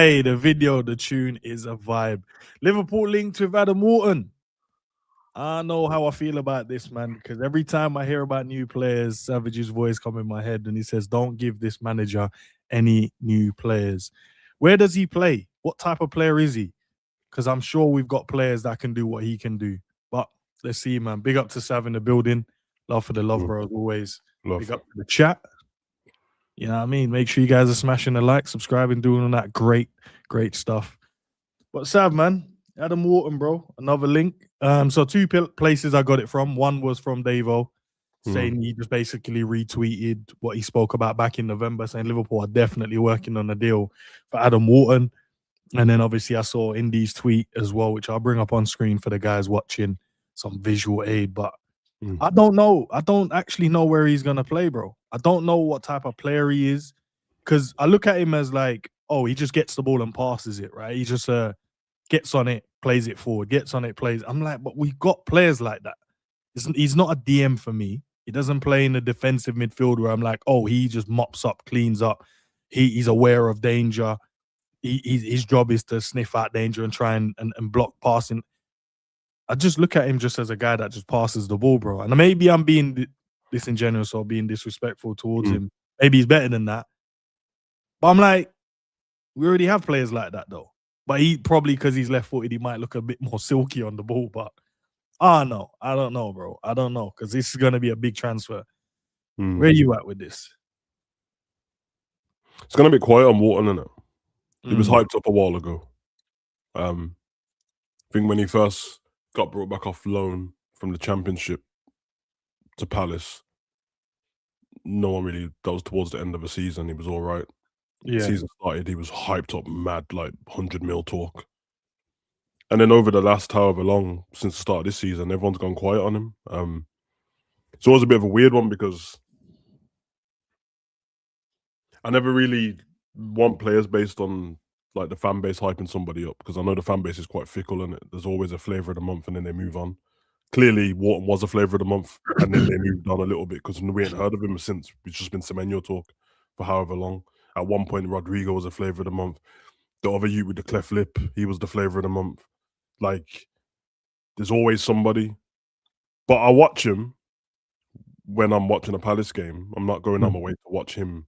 Hey, the video, the tune is a vibe. Liverpool linked with Adam Wharton. I know how I feel about this, man, because every time I hear about new players, Savage's voice come in my head and he says, don't give this manager any new players. Where does he play? What type of player is he? Because I'm sure we've got players that can do what he can do. But let's see, man. Big up to Sav in the building. Love for the love, bro, as always. Love. Big up to the chat. You know what I mean? Make sure you guys are smashing the like, subscribing, doing all that great stuff. But Sav, man, Adam Wharton, bro, another link. So two places I got it from. One was from Davo, saying he just basically retweeted what he spoke about back in November, saying Liverpool are definitely working on a deal for Adam Wharton. And then obviously I saw Indy's tweet as well, which I'll bring up on screen for the guys watching, some visual aid. But I don't know. I don't actually know where he's going to play, bro. I don't know what type of player he is, because I look at him as like, oh, he just gets the ball and passes it, right? He just gets on it, plays it forward, gets on it, plays. I'm like, but we got players like that. He's not a DM for me. He doesn't play in the defensive midfield where I'm like, oh, he just mops up, cleans up. He's aware of danger. His job is to sniff out danger and try and block passing. I just look at him just as a guy that just passes the ball, bro. And maybe I'm being disingenuous or being disrespectful towards him. Maybe he's better than that. But I'm like, we already have players like that, though. But he probably, because he's left-footed, he might look a bit more silky on the ball. But I don't know, bro. I don't know, because this is going to be a big transfer. Where are you at with this? It's going to be quiet on Wharton, isn't it? He was hyped up a while ago. I think when he first got brought back off loan from the Championship to Palace, no one really, that was towards the end of the season, he was all right. Yeah. Season started, he was hyped up mad, like 100 mil talk. And then over the last however long, since the start of this season, everyone's gone quiet on him. It's always a bit of a weird one because I never really want players based on like the fan base hyping somebody up, because I know the fan base is quite fickle and there's always a flavour of the month and then they move on. Clearly, Wharton was a flavour of the month and then they moved on a little bit because we ain't heard of him since. It's just been Semenyo talk for however long. At one point, Rodrigo was a flavour of the month. The other youth with the cleft lip, he was the flavour of the month. Like, there's always somebody. But I watch him when I'm watching a Palace game. I'm not going on my way to watch him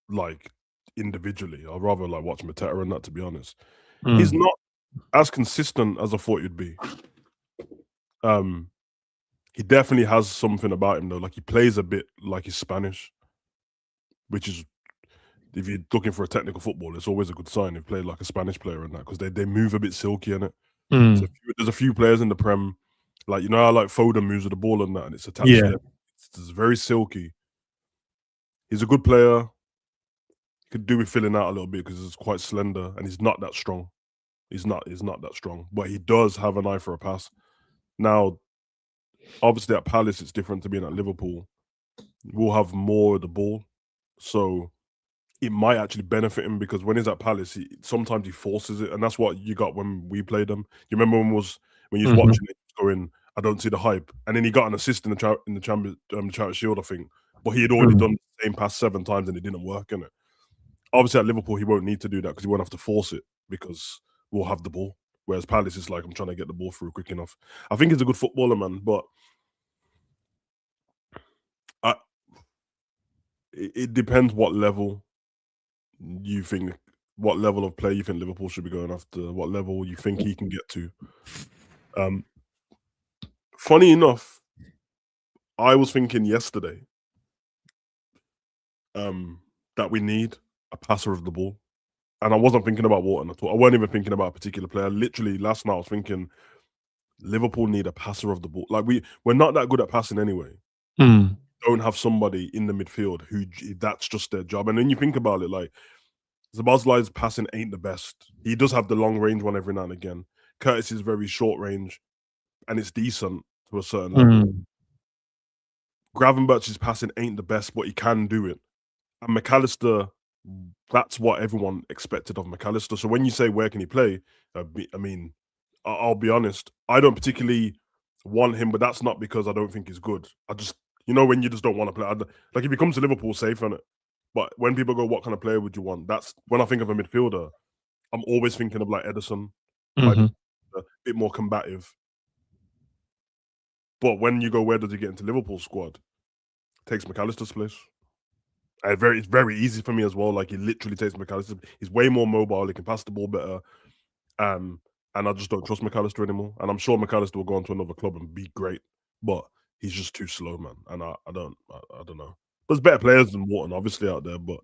like individually. I'd rather like watch Mateta and that, to be honest. He's not as consistent as I thought he'd be. He definitely has something about him though. Like, he plays a bit like he's Spanish, which is, if you're looking for a technical football, it's always a good sign. He played like a Spanish player and that, because they move a bit silky in it. So there's a few players in the Prem, like, you know how like Foden moves with the ball and that, and it's attached to them. It's very silky. He's a good player. Could do with filling out a little bit because he's quite slender and he's not that strong. He's not that strong, but he does have an eye for a pass. Now, obviously at Palace it's different to being at Liverpool. We'll have more of the ball, so it might actually benefit him, because when he's at Palace, sometimes he forces it, and that's what you got when we played them. You remember when you was watching it, going, I don't see the hype, and then he got an assist in the Charity Shield, I think, but he had already done the same pass 7 times and it didn't work, innit? Obviously, at Liverpool, he won't need to do that because he won't have to force it because we'll have the ball. Whereas Palace is like, I'm trying to get the ball through quick enough. I think he's a good footballer, man, but it depends what level you think, what level of play you think Liverpool should be going after, what level you think he can get to. Funny enough, I was thinking yesterday that we need a passer of the ball. And I wasn't thinking about Wharton at all. I wasn't even thinking about a particular player. Literally, last night I was thinking Liverpool need a passer of the ball. Like, we're not that good at passing anyway. Don't have somebody in the midfield who that's just their job. And then you think about it, like, Szoboszlai's passing ain't the best. He does have the long range one every now and again. Curtis is very short range, and it's decent to a certain level. Gravenberch's passing ain't the best, but he can do it. And McAllister, that's what everyone expected of McAllister. So when you say where can he play, I mean, I'll be honest, I don't particularly want him, but that's not because I don't think he's good. I just, you know, when you just don't want to play, like, if he comes to Liverpool, safe, innit? But when people go, what kind of player would you want? That's when I think of a midfielder, I'm always thinking of like Edison, like Mm-hmm. a bit more combative. But when you go, where does he get into Liverpool's squad? Takes McAllister's place. And it's very easy for me as well. Like he literally takes McAllister. He's way more mobile. He can pass the ball better. And I just don't trust McAllister anymore. And I'm sure McAllister will go on to another club and be great, but he's just too slow, man. And I don't know. There's better players than Wharton, obviously, out there, but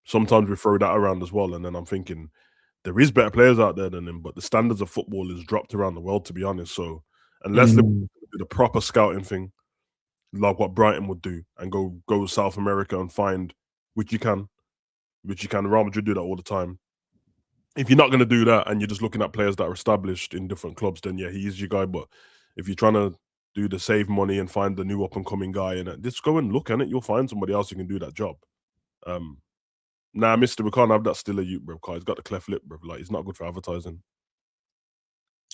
sometimes we throw that around as well. And then I'm thinking there is better players out there than him, but the standards of football is dropped around the world, to be honest. So unless they do the proper scouting thing, like what Brighton would do, and go to South America and find, which you can, Real Madrid do that all the time. If you're not going to do that and you're just looking at players that are established in different clubs, then yeah, he is your guy. But if you're trying to do the save money and find the new up and coming guy, and just go and look at it, you'll find somebody else who can do that job. Nah, Mister, we can't have that still a youth, bro. He's got the cleft lip, bro. Like he's not good for advertising.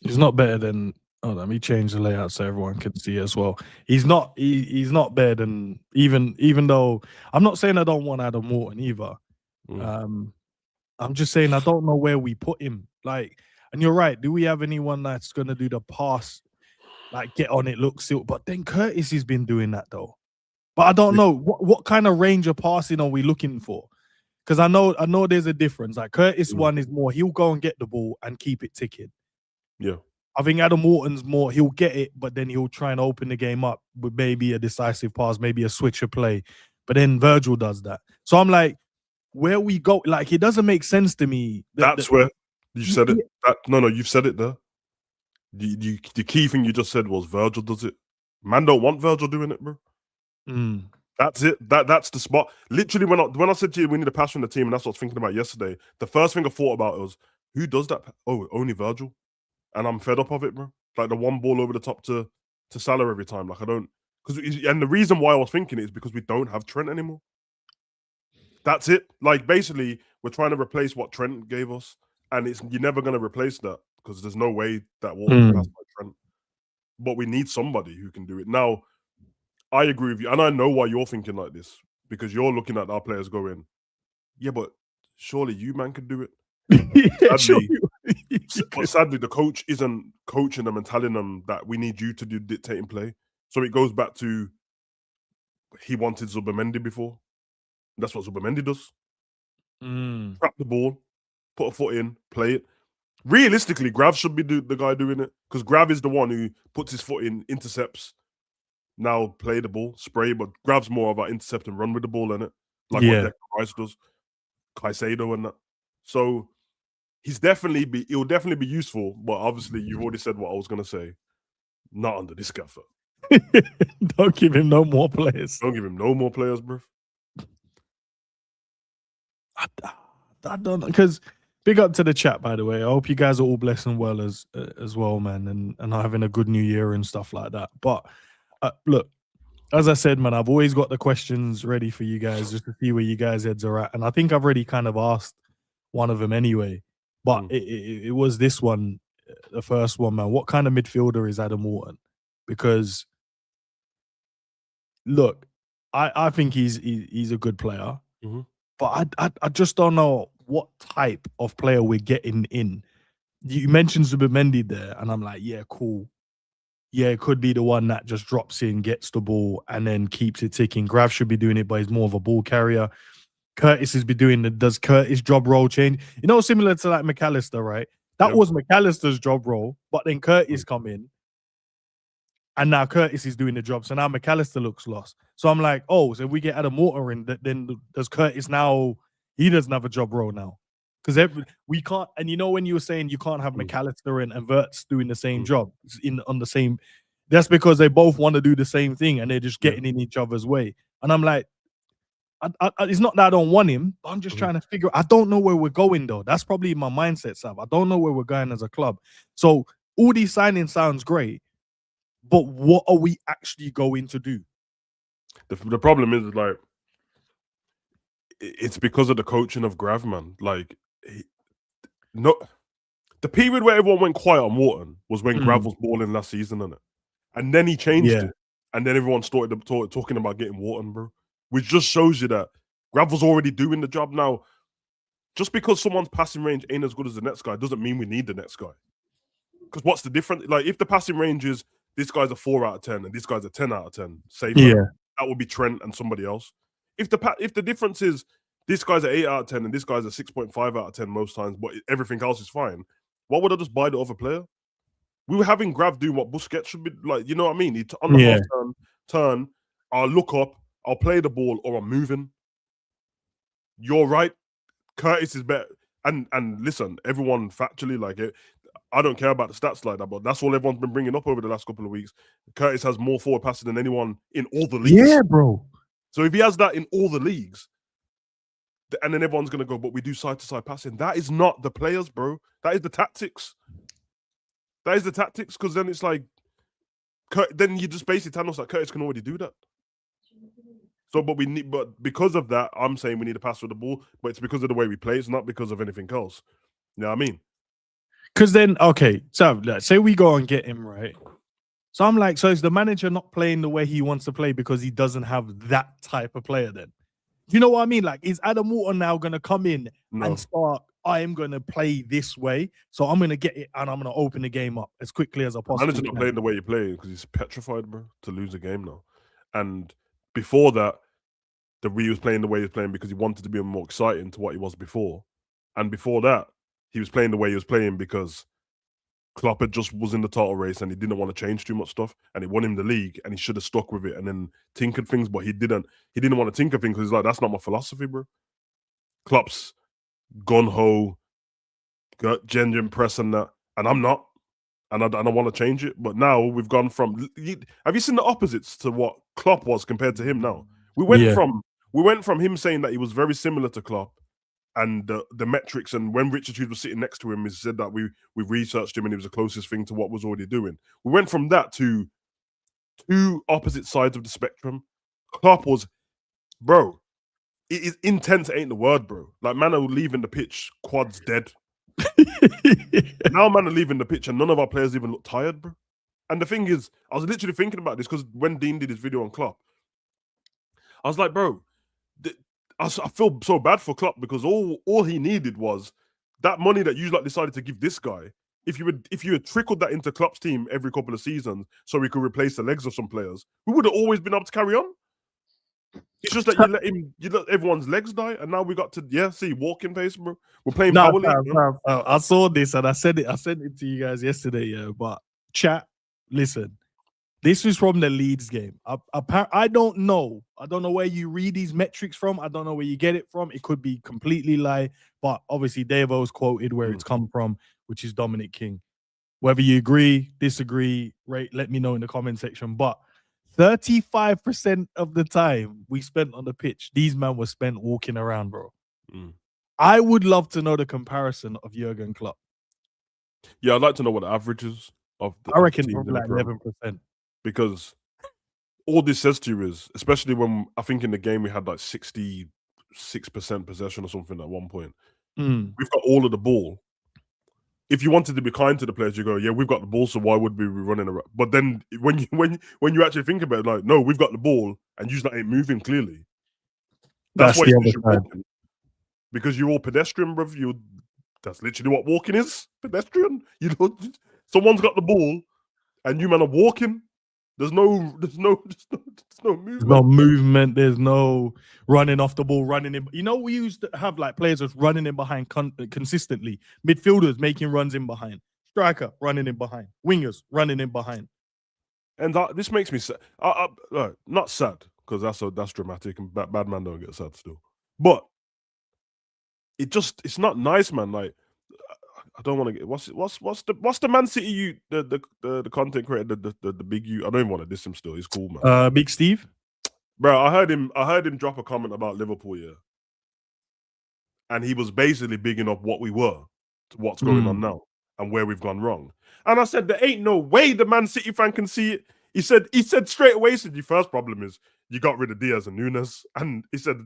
He's not better than. Oh, let me change the layout so everyone can see as well. He's not. He's not better than even though I'm not saying I don't want Adam Wharton either. I'm just saying I don't know where we put him. Like, and you're right. Do we have anyone that's gonna do the pass, like get on it, look silk? But then Curtis has been doing that though. But I don't know what kind of range of passing are we looking for? Because I know there's a difference. Like Curtis one is more he'll go and get the ball and keep it ticking. Yeah. I think Adam Wharton's more he'll get it, but then he'll try and open the game up with maybe a decisive pass, maybe a switcher play. But then Virgil does that. So I'm like, where we go, like it doesn't make sense to me. That's where you said it. No, you've said it there. The key thing you just said was Virgil does it. Man don't want Virgil doing it, bro. That's it. That's the spot. Literally, when I said to you we need a pass from the team, and that's what I was thinking about yesterday. The first thing I thought about was who does that? Oh, only Virgil. And I'm fed up of it, bro. Like the one ball over the top to Salah every time. Like I don't and the reason why I was thinking it is because we don't have Trent anymore. That's it. Like basically, we're trying to replace what Trent gave us, and you're never going to replace that because there's no way that Wharton can pass by Trent. But we need somebody who can do it. Now, I agree with you, and I know why you're thinking like this because you're looking at our players going, yeah, but surely you man can do it. But sadly, the coach isn't coaching them and telling them that we need you to do dictating play. So it goes back to he wanted Zubimendi before. That's what Zubimendi does. Trap the ball, put a foot in, play it. Realistically, Grav should be the guy doing it because Grav is the one who puts his foot in, intercepts. Now play the ball, spray, but Grav's more about intercept and run with the ball in it, like what Declan Rice does, Caicedo and that. So he'll definitely be useful, but obviously you've already said what I was gonna say. Not under this gaffer. Don't give him no more players. Don't give him no more players, bro. I don't know, because big up to the chat, by the way. I hope you guys are all blessed and well as well, man, and having a good new year and stuff like that. But look, as I said, man, I've always got the questions ready for you guys just to see where you guys' heads are at. And I think I've already kind of asked one of them anyway. But it was this one, the first one, man. What kind of midfielder is Adam Wharton? Because look, I think he's a good player. But I just don't know what type of player we're getting in. You mentioned Zubimendi there, and I'm like, yeah, cool. Yeah, it could be the one that just drops in, gets the ball, and then keeps it ticking. Grav should be doing it, but he's more of a ball carrier. Curtis is does Curtis' job role change? You know, similar to like McAllister, right? That was McAllister's job role, but then Curtis come in, and now Curtis is doing the job. So now McAllister looks lost. So I'm like, oh, so if we get Adam Wharton in, then does Curtis now? He doesn't have a job role now because we can't. And you know when you were saying you can't have McAllister and Verts doing the same job on the same. That's because they both want to do the same thing and they're just getting in each other's way. And I'm like, it's not that I don't want him, but I'm just trying to figure. I don't know where we're going though. That's probably my mindset, Sav. I don't know where we're going as a club. So all these signings sounds great. But what are we actually going to do? The problem is like it's because of the coaching of Grav, man. Like, the period where everyone went quiet on Wharton was when Grav was balling last season, innit? And then he changed it, and then everyone started talking about getting Wharton, bro. which just shows you that Gravel's already doing the job now. Just because someone's passing range ain't as good as the next guy doesn't mean we need the next guy. Because what's the difference? Like, if the passing range is this guy's a 4 out of 10 and this guy's a 10 out of 10, safer, that would be Trent and somebody else. If the difference is this guy's an 8 out of 10 and this guy's a 6.5 out of 10 most times, but everything else is fine, why would I just buy the other player? We were having Grav do what Busquets should be like. You know what I mean? On the half turn, I'll look up, I'll play the ball, or I'm moving. You're right. Curtis is better. And listen, everyone factually, like it, I don't care about the stats like that, but that's all everyone's been bringing up over the last couple of weeks. Curtis has more forward passing than anyone in all the leagues. Yeah, bro. So if he has that in all the leagues, and then everyone's going to go, but we do side-to-side passing. That is not the players, bro. That is the tactics. That is the tactics, because then it's like, then you just basically tell us that Curtis can already do that. So, but because of that, I'm saying we need to pass with the ball, but it's because of the way we play. It's not because of anything else. You know what I mean? Because then, okay, so let's say we go and get him, right? So I'm like, so is the manager not playing the way he wants to play because he doesn't have that type of player then? You know what I mean? Like, is Adam Wharton now going to come in and start, I am going to play this way, so I'm going to get it and I'm going to open the game up as quickly as I possibly can? Manager's not playing the way you play because he's petrified, bro, to lose a game now. And before that, he was playing the way he was playing because he wanted to be more exciting to what he was before. And before that, he was playing the way he was playing because Klopp just was in the title race and he didn't want to change too much stuff, and it won him the league, and he should have stuck with it and then tinkered things, but he didn't want to tinker things because he's like, that's not my philosophy, bro. Klopp's gun-ho, genuine press and that, and I'm not, and I want to change it. But now we've gone from, have you seen the opposites to what Klopp was compared to him now? We went from him saying that he was very similar to Klopp, and the metrics, and when Richard Hughes was sitting next to him, he said that we researched him and he was the closest thing to what was already doing. We went from that to two opposite sides of the spectrum. Klopp was, bro, it is intense, ain't the word, bro. Like, man are leaving the pitch, quads dead. Now man are leaving the pitch and none of our players even look tired, bro. And the thing is, I was literally thinking about this because when Dean did his video on Klopp, I was like, bro, I feel so bad for Klopp because all he needed was that money that you decided to give this guy. If you had trickled that into Klopp's team every couple of seasons so we could replace the legs of some players, we would have always been able to carry on. It's just that you let everyone's legs die, and now we got to walking pace, bro. We're playing power league. I saw this and I sent it to you guys yesterday, but chat, listen. This is from the Leeds game. I don't know. I don't know where you read these metrics from. I don't know where you get it from. It could be completely lie, but obviously Davo's quoted where it's come from, which is Dominic King. Whether you agree, disagree, let me know in the comment section. But 35% of the time we spent on the pitch, these men were spent walking around, bro. I would love to know the comparison of Jurgen Klopp. Yeah, I'd like to know what the average is of the. I reckon probably like 11%. Because all this says to you is, especially when I think in the game we had like 66% possession or something at one point. We've got all of the ball. If you wanted to be kind to the players, you go, yeah, we've got the ball, so why would we be running around? But then when you actually think about it, like, no, we've got the ball and you ain't moving clearly. That's why you're walking. Because you're all pedestrian, bro. That's literally what walking is. Pedestrian. Someone's got the ball and you man are walking. There's no movement. There's no movement. There's no running off the ball, running in. You know, we used to have like players just running in behind consistently. Midfielders making runs in behind. Striker running in behind. Wingers running in behind. And this makes me sad. Not sad because that's dramatic and bad man don't get sad still. But it's not nice, man. Like, I don't want to get what's the Man City the content creator, the big I don't even want to diss him still. He's cool, man. Big Steve, bro. I heard him drop a comment about Liverpool, yeah, and he was basically bigging up what we were to what's going on now and where we've gone wrong. And I said there ain't no way the Man City fan can see it. He said straight away, he said your first problem is you got rid of Diaz and Nunes, and he said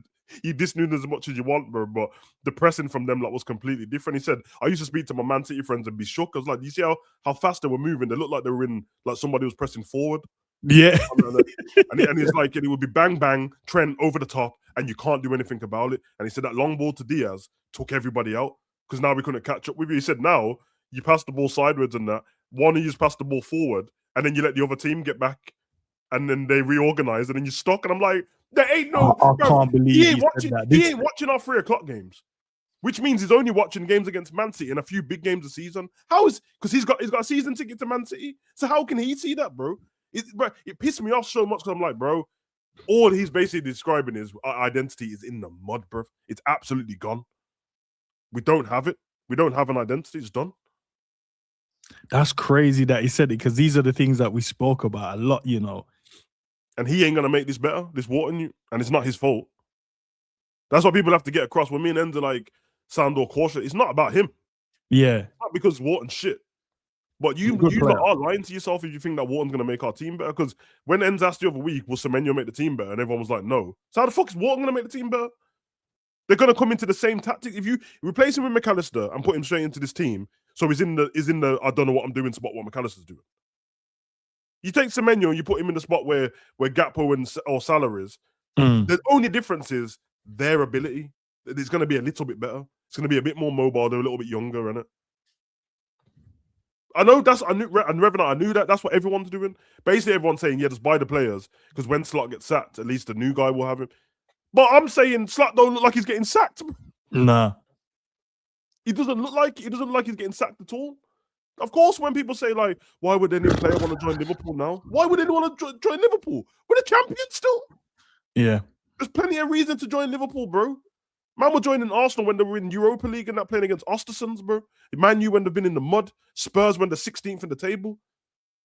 you diss Nunes as much as you want, bro, but the pressing from them was completely different. He said, I used to speak to my Man City friends and be shook. I was like, you see how fast they were moving? They looked like they were in, like somebody was pressing forward. Yeah. And it's like, and it would be bang, bang, Trent over the top, and you can't do anything about it. And he said that long ball to Diaz took everybody out because now we couldn't catch up with you. He said now you pass the ball sideways and that. One of you pass the ball forward, and then you let the other team get back, and then they reorganize, and then you're stuck. And I'm like, there ain't no. I can't believe he he said that. He ain't watching our 3:00 games, which means he's only watching games against Man City and a few big games a season. How is because he's got a season ticket to Man City? So how can he see that, bro? It pissed me off so much because I'm like, bro, all he's basically describing is our identity is in the mud, bro. It's absolutely gone. We don't have it. We don't have an identity. It's done. That's crazy that he said it because these are the things that we spoke about a lot, you know. And he ain't gonna make this better. This Wharton, and it's not his fault. That's what people have to get across. When me and Endz are like sound all cautious, it's not about him. Yeah, it's not because Wharton's shit. But you are lying to yourself if you think that Wharton's going to make our team better. Because when Endz asked the other week, will Semenyo make the team better? And everyone was like, no. So how the fuck is Wharton going to make the team better? They're going to come into the same tactic. If you replace him with McAllister and put him straight into this team, so he's in the I don't know what I'm doing spot what McAllister's doing. You take Semenyo and you put him in the spot where Gakpo or Salah is. The only difference is their ability. It's going to be a little bit better. It's going to be a bit more mobile. They're a little bit younger, innit? I know I knew that. That's what everyone's doing. Basically, everyone's saying, yeah, just buy the players because when Slot gets sacked, at least the new guy will have him. But I'm saying Slot don't look like he's getting sacked. Nah. He doesn't look like he's getting sacked at all. Of course, when people say, like, why would any player want to join Liverpool now? Why would anyone want to join Liverpool? We're the champions still. Yeah. There's plenty of reason to join Liverpool, bro. Man were joining Arsenal when they were in Europa League and that playing against Ostersons, bro. Man U when they've been in the mud. Spurs when they're 16th in the table.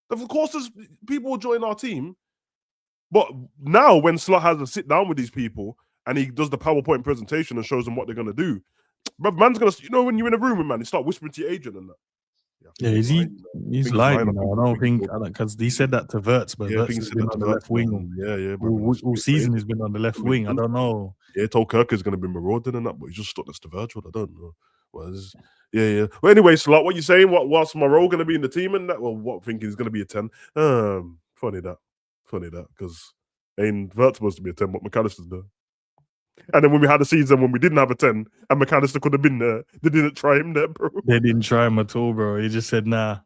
Of course, there's people will join our team. But now when Slot has to sit down with these people and he does the PowerPoint presentation and shows them what they're going to do, bro, man's going to, when you're in a room with man, you start whispering to your agent and that. Yeah, he's lying. I don't think, because he said that to Wirtz, but Wirtz has been on the left wing. Yeah. All season he's been on the left wing. I don't know. Yeah, told Kirk is going to be marauding and that, but he's just stuck next to Virgil. I don't know. Well, yeah. Well, anyway, Slot, what you saying? What's my role going to be in the team and that? Well, what thinking is going to be a 10? Funny that, because Wirtz supposed to be a 10, but McAllister's there. And then when we had a season when we didn't have a 10 and McAllister could have been there, they didn't try him there, bro. They didn't try him at all, bro. He just said, nah.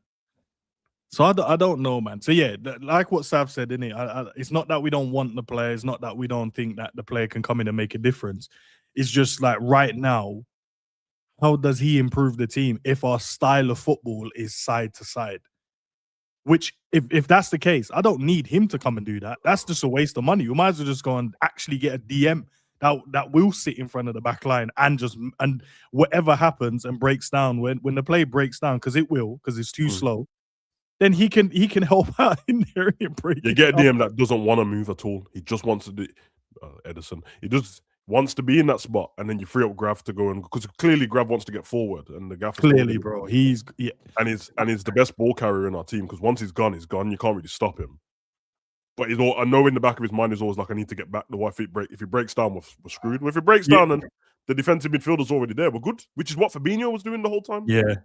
So I don't know, man. So yeah, like what Sav said, innit? It's not that we don't want the player. It's not that we don't think that the player can come in and make a difference. It's just like right now, how does he improve the team if our style of football is side to side? Which, if that's the case, I don't need him to come and do that. That's just a waste of money. You might as well just go and actually get a DM that will sit in front of the back line and whatever happens and breaks down when the play breaks down, because it will, because it's too slow, then he can help out in there and break. You get a DM that doesn't want to move at all. He just wants to do Edison. He just wants to be in that spot, and then you free up Grav to go, and because clearly Grav wants to get forward, and the Gaff clearly, bro, and he's the best ball carrier in our team, because once he's gone. You can't really stop him. But I know in the back of his mind is always like, I need to get back. If he breaks down, we're screwed. Well, if he breaks down and the defensive midfielder's already there, we're good. Which is what Fabinho was doing the whole time. Yeah,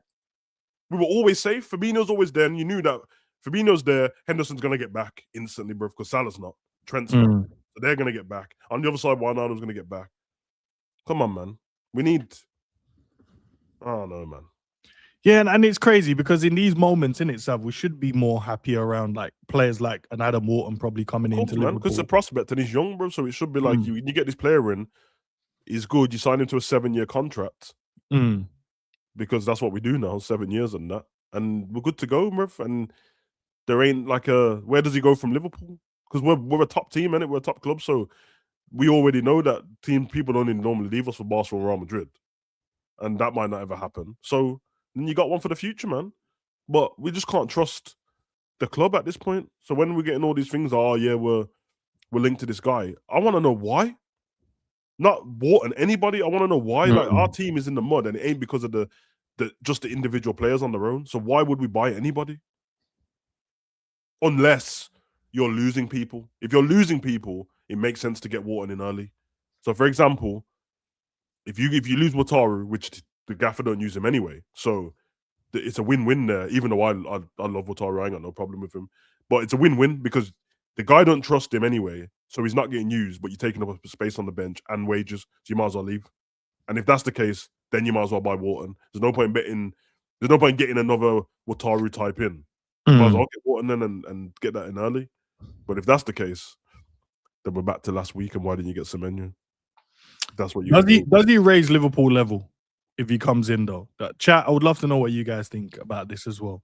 we were always safe. Fabinho's always there, and you knew that Fabinho's there. Henderson's gonna get back instantly, bro, because Salah's not. Trent's not. So they're gonna get back. On the other side, Wijnaldum's gonna get back. Come on, man. We need. I don't know, man. Yeah, and it's crazy because in these moments in itself, we should be more happy around like players like an Adam Wharton probably coming into Liverpool. Because it's a prospect and he's young, bro. So it should be like you get this player in, he's good. You sign him to a 7-year contract because that's what we do now, 7 years and that, and we're good to go, bro. And there ain't like where does he go from Liverpool? Because we're a top team, and we're a top club, so we already know that people don't normally leave us for Barcelona or Real Madrid, and that might not ever happen. So. And you got one for the future, man. But we just can't trust the club at this point. So when we're getting all these things, we're linked to this guy. I want to know why. Not Wharton, anybody. I want to know why. Like our team is in the mud, and it ain't because of just the individual players on their own. So why would we buy anybody? Unless you're losing people. If you're losing people, it makes sense to get Wharton in early. So for example, if you lose Wataru, which the Gaffer don't use him anyway, so it's a win-win there. Even though I love Wataru, I ain't got no problem with him, but it's a win-win because The guy don't trust him anyway, so he's not getting used, but you're taking up space on the bench and wages, so you might as well leave. And if that's the case, then you might as well buy Wharton. There's no point getting another Wataru type in. You might as well get Wharton in and get that in early. But if that's the case, then we're back to last week. And why didn't you get Semenyo? That's what you does he raise Liverpool level if he comes in though? Chat, I would love to know what you guys think about this as well.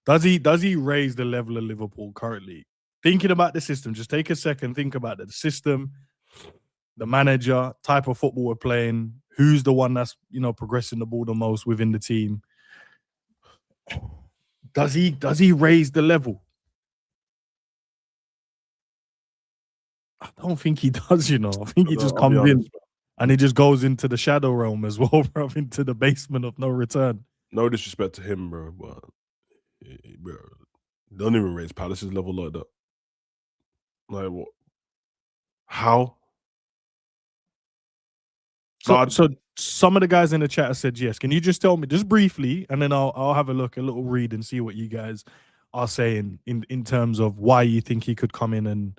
Does he raise the level of Liverpool currently? Thinking about the system, just take a second, think about it. The system, the manager, type of football we're playing, who's the one that's progressing the ball the most within the team. Does he raise the level? I don't think he does, I think he just comes in and he just goes into the shadow realm as well, bro, into the basement of no return. No disrespect to him, bro, but don't even raise Palace's level like that. Like what? How? So some of the guys in the chat have said yes. Can you just tell me just briefly, and then I'll have a look, a little read, and see what you guys are saying in terms of why you think he could come in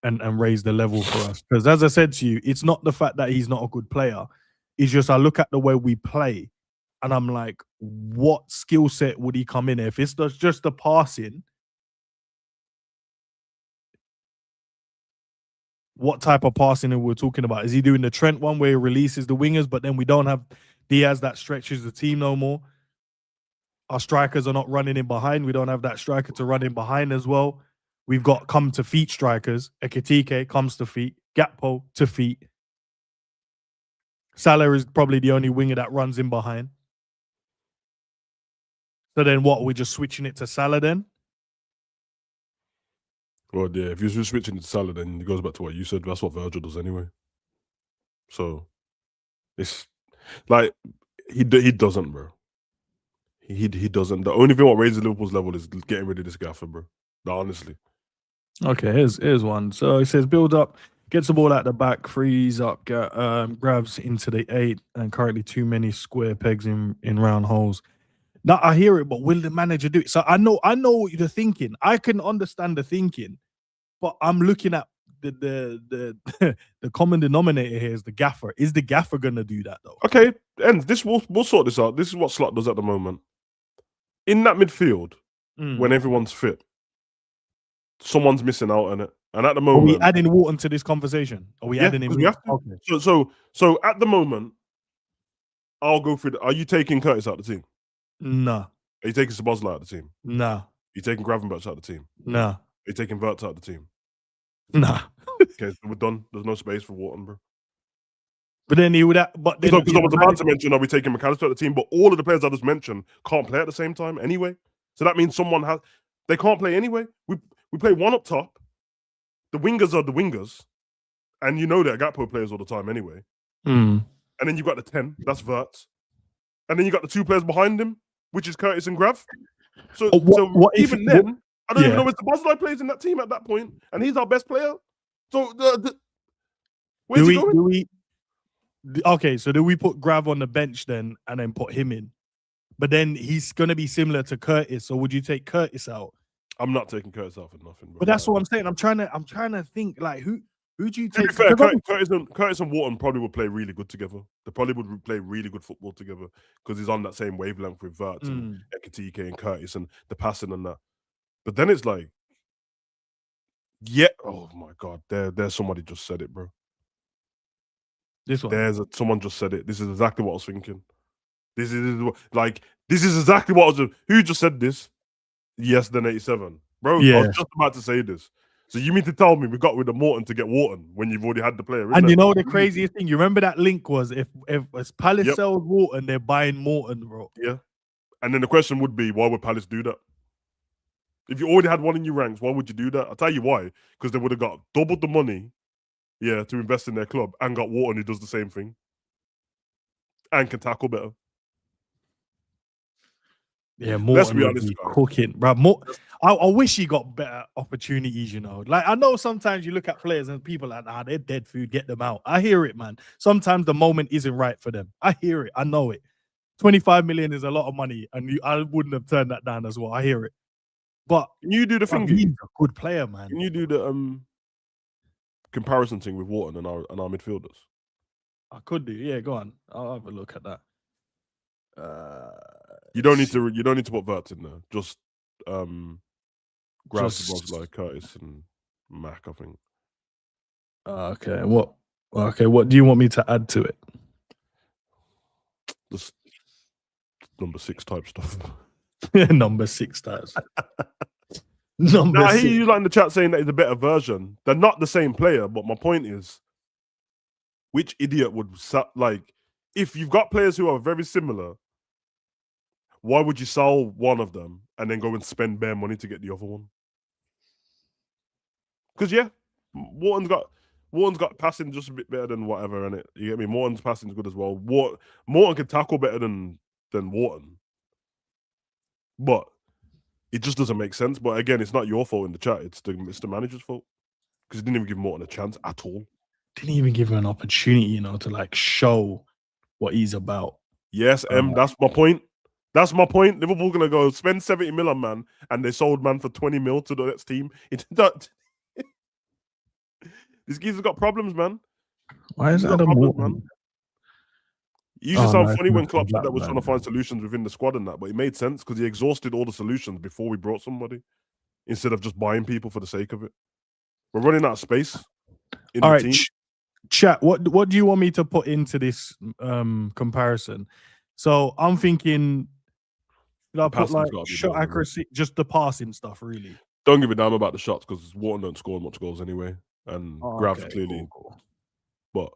and raise the level for us? Because as I said to you, it's not the fact that he's not a good player. It's just I look at the way we play, and I'm like, what skill set would he come in if it's just the passing? What type of passing are we talking about? Is he doing the Trent one where he releases the wingers, but then we don't have Diaz that stretches the team no more? Our strikers are not running in behind. We don't have that striker to run in behind as well. We've got come to feet strikers. Ekitike comes to feet. Gakpo to feet. Salah is probably the only winger that runs in behind. So then what? Are we just switching it to Salah then? Well, yeah, if you're just switching to Salah, then it goes back to what you said. That's what Virgil does anyway. So it's like he doesn't, bro. He doesn't. The only thing what raises Liverpool's level is getting rid of this gaffer, bro. Honestly. Okay, here's one. So it says build up, gets the ball out the back, frees up, grabs into the 8, and currently too many square pegs in round holes. Now I hear it, but will the manager do it? So I know what you're thinking. I can understand the thinking, but I'm looking at the common denominator here is the gaffer. Is the gaffer gonna do that though? Okay, and we'll sort this out. This is what Slot does at the moment. In that midfield, when everyone's fit, someone's missing out on it. And at the moment, are we adding Wharton to this conversation? Are we adding him? We have to. Okay. So at the moment, I'll go through. Are you taking Curtis out of the team? No. Are you taking Szoboszlai out of the team? No. Are you taking Gravenberch out of the team? No. Are you taking Wirtz out of the team? No. Okay, so we're done. There's no space for Wharton, bro. But then he would. But then because I was about to mention, are we taking McAllister at the team? But all of the players I just mentioned can't play at the same time anyway. So that means they can't play anyway. We play one up top. The wingers are the wingers, and you know they're Gakpo players all the time anyway. And then you've got the 10, that's Wirtz, and then you got the 2 players behind him, which is Curtis and Grav. So, even then, I don't even know if Szoboszlai plays in that team at that point, and he's our best player. So where's he going? Okay, so do we put Grav on the bench then and then put him in? But then he's going to be similar to Curtis. So would you take Curtis out? I'm not taking Curtis out for nothing, bro. But that's what I'm saying. I'm trying to think like who do you take? To be fair, Curtis and Wharton probably would play really good together. They probably would play really good football together because he's on that same wavelength with Wirtz and Ekitike and Curtis and the passing and that. But then it's like, oh my God, there's somebody just said it, bro. This one. Someone just said it. This is exactly what I was thinking. This is exactly what I was. Who just said this? Yes, then 87, bro. Yeah. I was just about to say this. So you mean to tell me we got rid of Morton to get Wharton when you've already had the player? And you know the craziest thing? You remember that link was if Palace sells Wharton, they're buying Morton, bro. Yeah. And then the question would be, why would Palace do that? If you already had one in your ranks, why would you do that? I'll tell you why. Because they would have got doubled the money, to invest in their club, and got Wharton who does the same thing and can tackle better. Yeah, Morton. Let's be honest, cooking, bro. I wish he got better opportunities. Like I know sometimes you look at players and people are like, they're dead food. Get them out. I hear it, man. Sometimes the moment isn't right for them. I hear it. I know it. 25 million is a lot of money, and I wouldn't have turned that down as well. I hear it. But Can you do the he's thingy? a good player, man. Can you do the comparison thing with Wharton and our midfielders? I could do. Yeah, go on. I'll have a look at that. You don't need to put Verts in there. Just Gravs, Rosley, Curtis, and Mac, I think. Okay. What do you want me to add to it? Just number 6 type stuff. Number 6 types. Number I 6. hear you like in the chat saying that he's a better version. They're not the same player, but my point is, which idiot would like if you've got players who are very similar? Why would you sell one of them and then go and spend bare money to get the other one? Because yeah, Wharton's got passing just a bit better than whatever, and you get me. Morton's passing is good as well. Morton can tackle better than Wharton, but it just doesn't make sense. But again, it's not your fault in the chat. It's the manager's fault because he didn't even give Morton a chance at all. Didn't even give him an opportunity, to like show what he's about. Yes, that's my point. That's my point. Liverpool gonna go spend 70 mil on man, and they sold man for 20 mil to the next team. These geezer's got problems, man. Why is Adam Wharton, man? You used to sound funny when Klopp said that was trying to find solutions within the squad and that, but it made sense because he exhausted all the solutions before we brought somebody, instead of just buying people for the sake of it. We're running out of space in the team. Chat, what do you want me to put into this comparison? So I'm thinking, should I put like shot accuracy, just the passing stuff, really? Don't give a damn about the shots because Wharton don't score much goals anyway, and Gravs clearly. Cool. But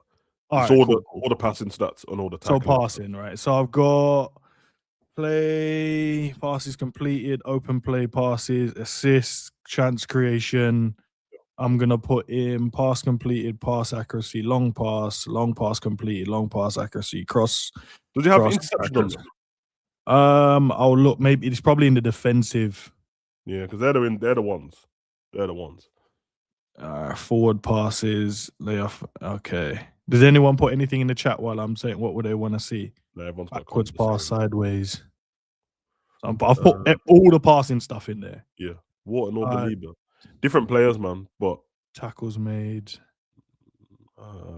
it's all the passing stats and all the tackling. So passing, right? So I've got play, passes completed, open play passes, assists, chance creation. I'm gonna put in pass completed, pass accuracy, long pass completed, long pass accuracy, cross. Does he have interception? I'll look. Maybe it's probably in the defensive. Yeah, because they're the ones. They're the ones. Forward passes, layoff. Okay. Does anyone put anything in the chat while I'm saying what would they want to see? No, everyone's backwards pass, sideways. So I've put all the passing stuff in there. Yeah. Wharton or Belieber. Different players, man, but tackles made,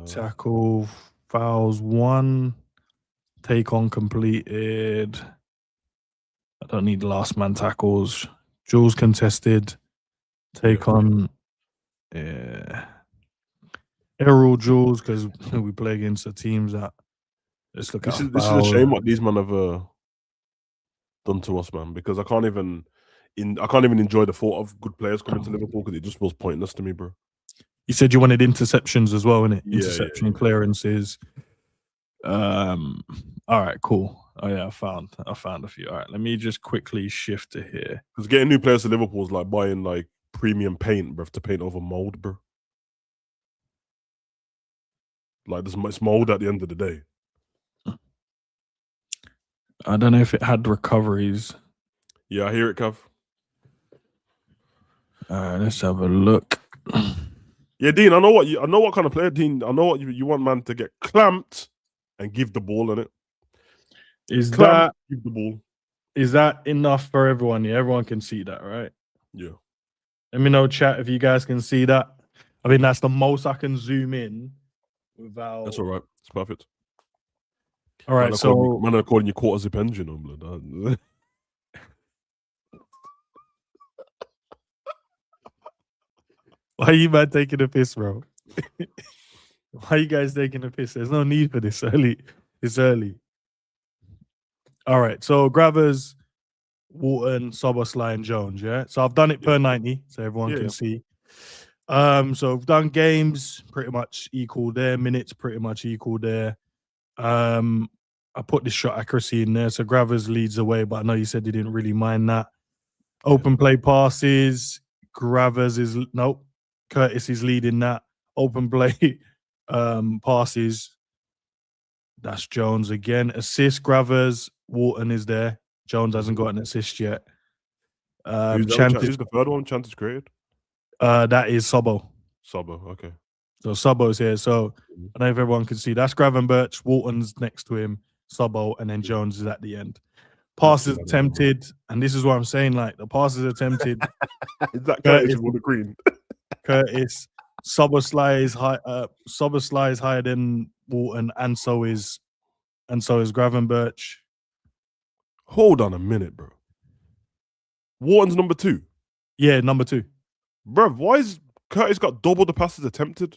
tackle, fouls 1, take on completed. I don't need last man tackles. Duels contested, take on, error duels because we play against the teams that. Let's look at this is a shame what these men have done to us, man. Because I can't even enjoy the thought of good players coming to Liverpool because it just feels pointless to me, bro. You said you wanted interceptions as well, innit? Yeah, Interception clearances. All right, cool. Oh yeah, I found a few. All right, let me just quickly shift to here. Because getting new players to Liverpool is like buying like premium paint, bro, to paint over mold, bro. Like there's much mold at the end of the day. I don't know if it had recoveries. Yeah, I hear it, Cav. Let's have a look. Yeah, Dean, I know what kind of player, Dean. I know what you want, man, to get clamped and give the ball in it. Give the ball. Is that enough for everyone? Yeah, everyone can see that, right? Yeah. Let me know, chat, if you guys can see that. I mean, that's the most I can zoom in without. That's all right. It's perfect. All right, man, I'm calling you quarter zip engine on blood. Why are you man taking a piss, bro? Why are you guys taking a piss? There's no need for this early. It's early. All right, so Grabbers, Wharton, Szoboszlai, and Jones, yeah? So I've done it per 90, so everyone can see. So I've done games pretty much equal there, minutes pretty much equal there. I put this shot accuracy in there, so Grabbers leads the way, but I know you said you didn't really mind that. Open play passes, Grabbers is nope. Curtis is leading that. Open play passes. That's Jones again. Assist, Grabbers, Wharton is there. Jones hasn't got an assist yet. Who's the third one? Chances created? That is Sobo. Sobo, okay. So Sobo's here. So I don't know if everyone can see. That's Gravenberch. Wharton's next to him. Sobo, and then Jones is at the end. Passes attempted, and this is what I'm saying. Like the passes attempted. Is that Curtis with the green? Curtis, Soberslai is high. Soberslai is higher than Wharton, and so is Gravenberch. Hold on a minute, bro. Wharton's number 2. Yeah, number 2. Bro, why is Curtis got double the passes attempted?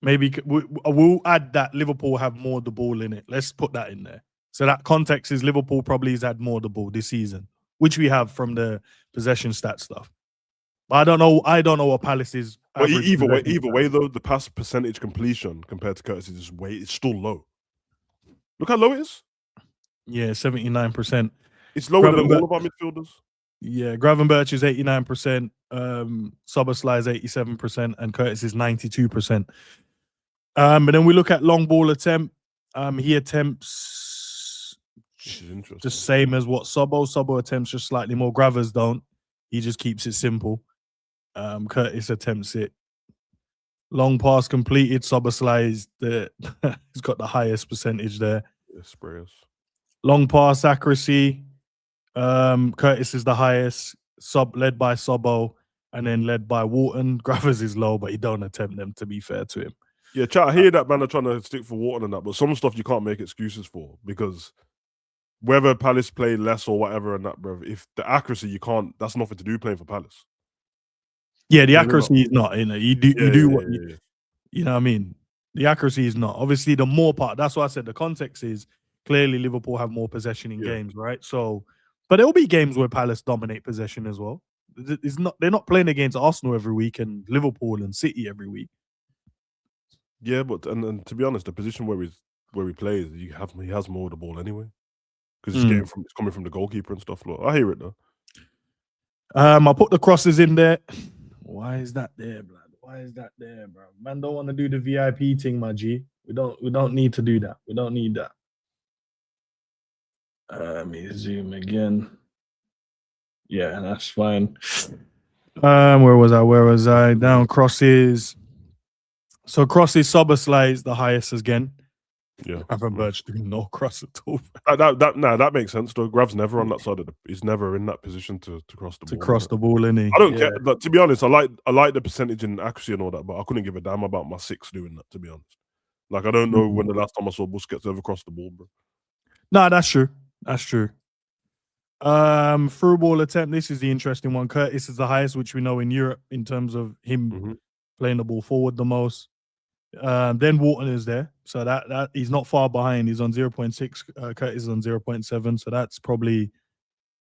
Maybe we'll add that Liverpool have more of the ball in it. Let's put that in there. So that context is Liverpool probably has had more of the ball this season, which we have from the possession stat stuff. But I don't know what Palace is. But either way, though, the pass percentage completion compared to Curtis is it's still low. Look how low it is. Yeah, 79%. It's lower than all of our midfielders. Yeah, Gravenberch is 89%, Soberslai is 87%, and Curtis is 92%. But then we look at long ball attempt. He attempts the same as what Sobo attempts, just slightly more. Gravers don't. He just keeps it simple. Curtis attempts it. Long pass completed. Soberslai is he's got the highest percentage there. Yeah, long pass accuracy. Curtis is the highest, led by Sobo, and then led by Wharton. Gravers is low, but he don't attempt them, to be fair to him. Yeah, chat, I hear that, man. They're trying to stick for Wharton and that, but some stuff you can't make excuses for, because whether Palace play less or whatever and that, bro, if the accuracy, you can't, that's nothing to do playing for Palace. Yeah, the accuracy is not, you know, you know what I mean? The accuracy is not. Obviously, the more part, that's why I said the context is clearly Liverpool have more possession in games, right? So, but there will be games where Palace dominate possession as well. They're not playing against Arsenal every week and Liverpool and City every week. Yeah, but and to be honest, the position where he plays, he has more of the ball anyway, because it's coming from the goalkeeper and stuff. Look, I hear it though. I put the crosses in there. Why is that there, blood? Why is that there, bro? Man, don't want to do the VIP thing, my G. We don't need to do that. We don't need that. Let me zoom again. Yeah, that's fine. Where was I? Down crosses. So crosses, Soberslai is the highest again. Yeah. Gravenberch doing no cross at all. That makes sense though. Grav's never on that side of he's never in that position to cross the ball. To cross the ball, innit? I don't care. But to be honest, I like the percentage and accuracy and all that, but I couldn't give a damn about my 6 doing that, to be honest. Like, I don't know when the last time I saw Busquets ever cross the ball, bro. No, that's true. That's true. Through ball attempt, this is the interesting one. Curtis is the highest, which we know in Europe in terms of him playing the ball forward the most. Then Wharton is there, so that he's not far behind. He's on 0.6. Curtis is on 0.7, so that's probably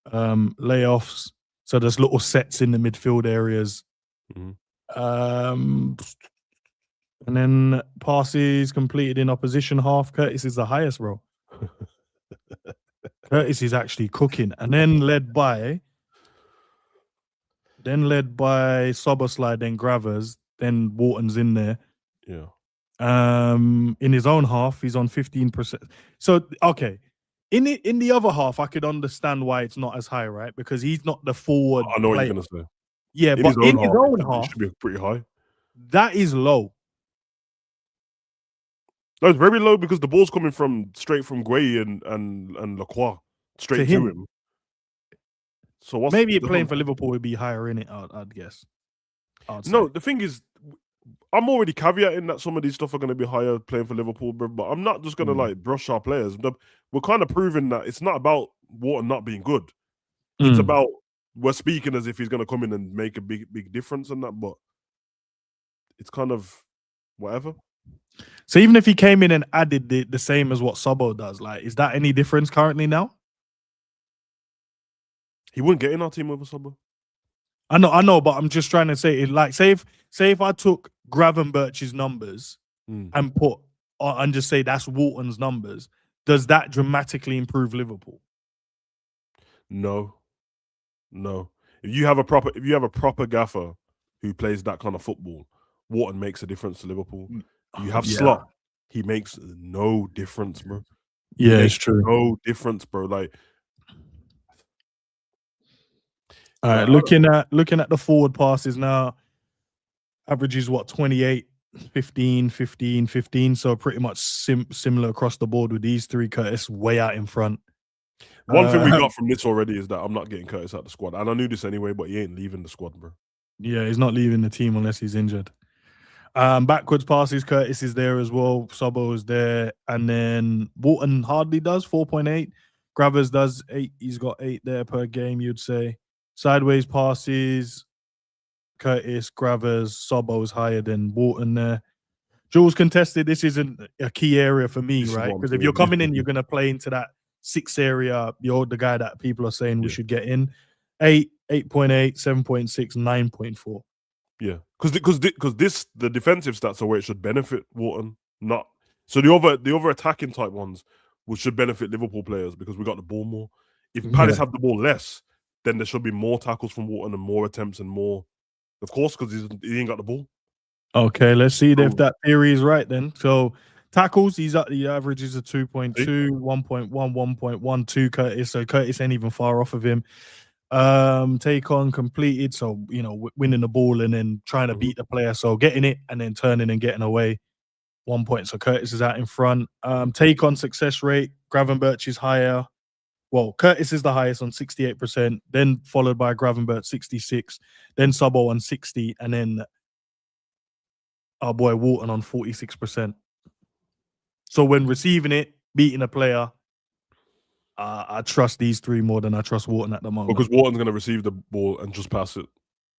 layoffs. So there's little sets in the midfield areas. And then passes completed in opposition half. Curtis is the highest, bro. Curtis is actually cooking, and then led by Soberslai, then Gravers, then Wharton's in there. Yeah. In his own half, he's on 15%. So okay, in the other half, I could understand why it's not as high, right? Because he's not the forward. I know player. what you're gonna say. Yeah, but in his own half, it should be pretty high. That is low. No, it's very low because the ball's coming straight from Gueye and Lacroix straight to him. So maybe playing for Liverpool would be higher in it. I'd guess. No, the thing is, I'm already caveating that some of these stuff are going to be higher playing for Liverpool, but I'm not just going to like brush our players. We're kind of proving that it's not about Wharton not being good. It's about we're speaking as if he's going to come in and make a big difference in that, but it's kind of whatever. So even if he came in and added the same as what Sobo does, like, is that any difference currently now? He wouldn't get in our team over Sobo. I know, but I'm just trying to say it. Like, say if I took Gravenberch's numbers and put and just say that's Wharton's numbers, does that dramatically improve Liverpool? No. If you have a proper gaffer who plays that kind of football, Wharton makes a difference to Liverpool. You have Slot, he makes no difference, bro. Yeah, it's true. No difference, bro. Like, all right, looking at the forward passes now, averages what, 28, 15, 15, 15. So pretty much similar across the board with these three. Curtis way out in front. One thing we got from this already is that I'm not getting Curtis out of the squad. And I knew this anyway, but he ain't leaving the squad, bro. Yeah, he's not leaving the team unless he's injured. Backwards passes, Curtis is there as well. Sobo is there. And then Wharton hardly does 4.8. Gravers does 8. He's got 8 there per game, you'd say. Sideways passes, Curtis, Gravers, Sobo is higher than Wharton there. Jules contested. This isn't a key area for me, right? Because if you're coming in, you're going to play into that 6 area. You're the guy that people are saying we should get in. 8, 8.8, 7.6, 9.4. Yeah, because the defensive stats are where it should benefit Wharton, not so the other attacking type ones which should benefit Liverpool players because we got the ball more. If Palace have the ball less, then there should be more tackles from Wharton and more attempts and more, of course, because he ain't got the ball. Okay, let's see if that theory is right then. So tackles, he's at the average is a 2.2, 1.1, 1.12 Curtis. So Curtis ain't even far off of him. Take on completed, so winning the ball and then trying to beat the player, so getting it and then turning and getting away, 1 point. So Curtis is out in front. Take on success rate, Gravenberch is higher. Well, Curtis is the highest on 68%, then followed by Gravenberch 66, then Sobo on 60, and then our boy Wharton on 46%. So when receiving it, beating a player, I trust these 3 more than I trust Wharton at the moment. Because Wharton's going to receive the ball and just pass it.